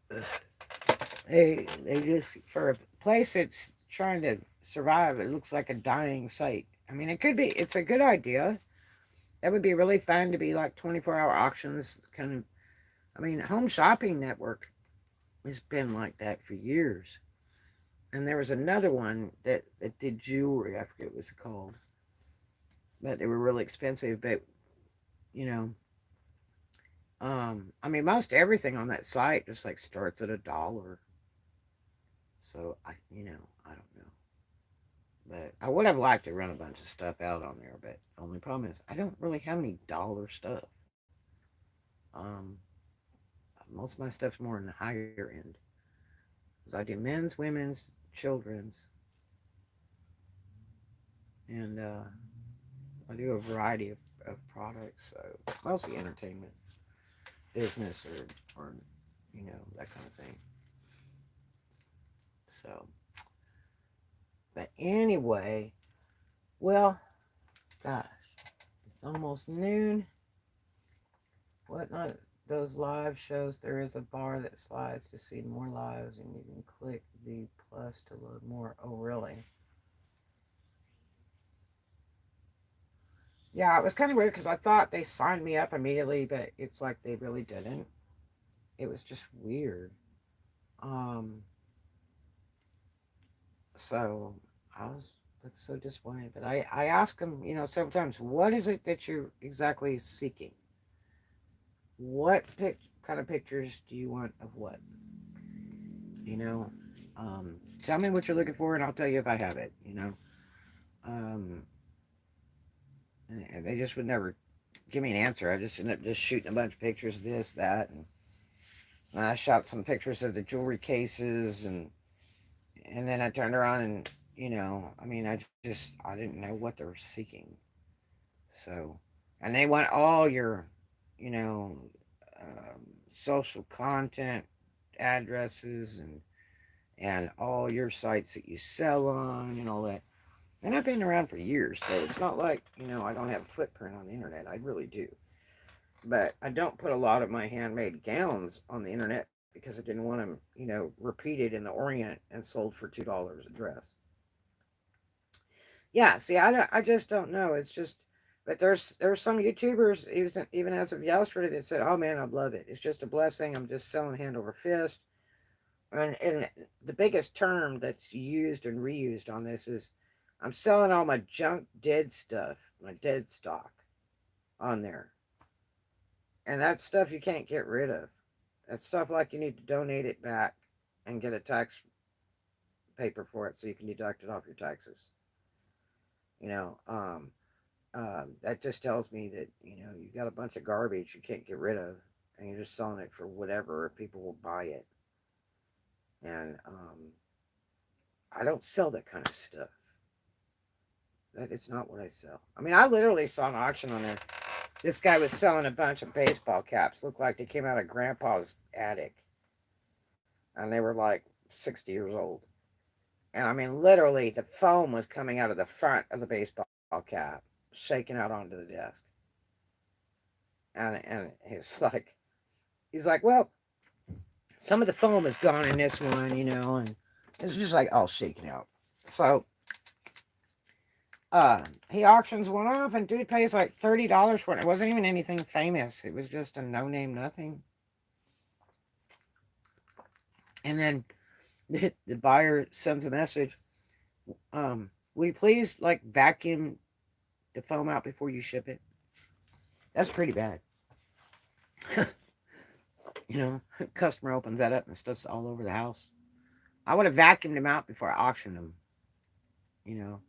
S1: they just for a place that's trying to survive, it looks like a dying site. I mean, it could be. It's a good idea. That would be really fun to be like 24-hour auctions, kind of. I mean, Home Shopping Network has been like that for years. And there was another one that did jewelry. I forget what it was called, but they were really expensive. But you know, I mean, most everything on that site just like starts at $1. So I don't know. But I would have liked to run a bunch of stuff out on there. But the only problem is I don't really have any dollar stuff. Um, Most of my stuff's more in the higher end. Because I do men's, women's, children's, and I do a variety of products. So mostly entertainment, business, or that kind of thing. So, but anyway, well, gosh, it's almost noon. What not? Those live shows, there is a bar that slides to see more lives, and you can click the plus to load more. Oh, really? Yeah, it was kind of weird because I thought they signed me up immediately, but it's like they really didn't. It was just weird. Um, so I was like so disappointed. But I asked them, several times, what is it that you're exactly seeking? What kind of pictures do you want of what? You know, tell me what you're looking for, and I'll tell you if I have it. Um, and they just would never give me an answer. I just ended up just shooting a bunch of pictures of this, that, and I shot some pictures of the jewelry cases, and then I turned around and I mean, I didn't know what they were seeking. So, and they want all your, you know, social content addresses and all your sites that you sell on and all that. And I've been around for years, so it's not like I don't have a footprint on the internet. I really do, but I don't put a lot of my handmade gowns on the internet because I didn't want them, repeated in the Orient and sold for $2 a dress. Yeah, see, I just don't know. It's just, but there's some YouTubers even as of yesterday that said, "Oh man, I love it. It's just a blessing. I'm just selling hand over fist." And the biggest term that's used and reused on this is, "I'm selling all my junk, dead stuff, my dead stock on there," and that's stuff you can't get rid of. That's stuff like you need to donate it back and get a tax paper for it so you can deduct it off your taxes. You know, that just tells me that you got a bunch of garbage you can't get rid of, and you're just selling it for whatever if people will buy it. And I don't sell that kind of stuff. That is not what I sell. I mean, I literally saw an auction on there. This guy was selling a bunch of baseball caps. Looked like they came out of Grandpa's attic, and they were like 60 years old. And I mean, literally, the foam was coming out of the front of the baseball cap, shaking out onto the desk. And it's like, he's like, well, some of the foam is gone in this one, you know, and it's just like all shaken out. So he auctions one off, and dude pays like $30 for it. It wasn't even anything famous. It was just a no-name nothing. And then the buyer sends a message, will you please like vacuum the foam out before you ship it? That's pretty bad. You know, customer opens that up and stuff's all over the house. I would have vacuumed them out before I auctioned them. You know,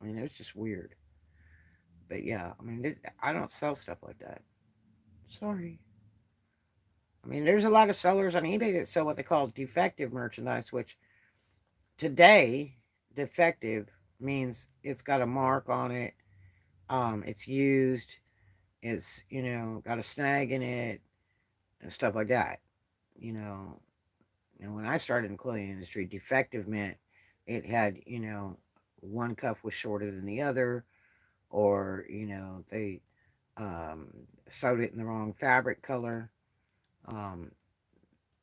S1: I mean, it's just weird. But yeah, I mean, I don't sell stuff like that. Sorry. I mean, there's a lot of sellers on eBay that sell what they call defective merchandise, which today, defective means it's got a mark on it. It's used. It's, you know, got a snag in it and stuff like that. You know, and when I started in the clothing industry, defective meant it had, you know, one cuff was shorter than the other, or, you know, they sewed it in the wrong fabric color.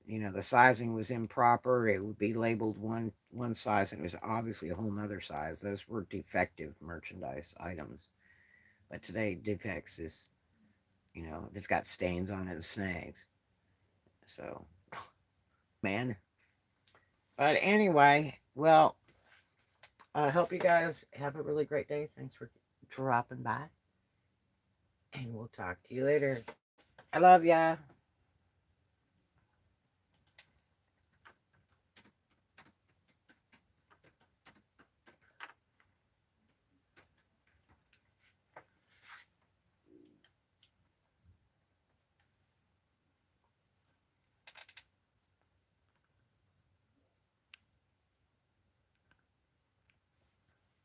S1: You know, the sizing was improper. It would be labeled one size, and it was obviously a whole nother size. Those were defective merchandise items. But today, defects is, you know, if it's got stains on it and snags. So, man. But anyway, well, I hope you guys have a really great day. Thanks for dropping by. And we'll talk to you later. I love ya.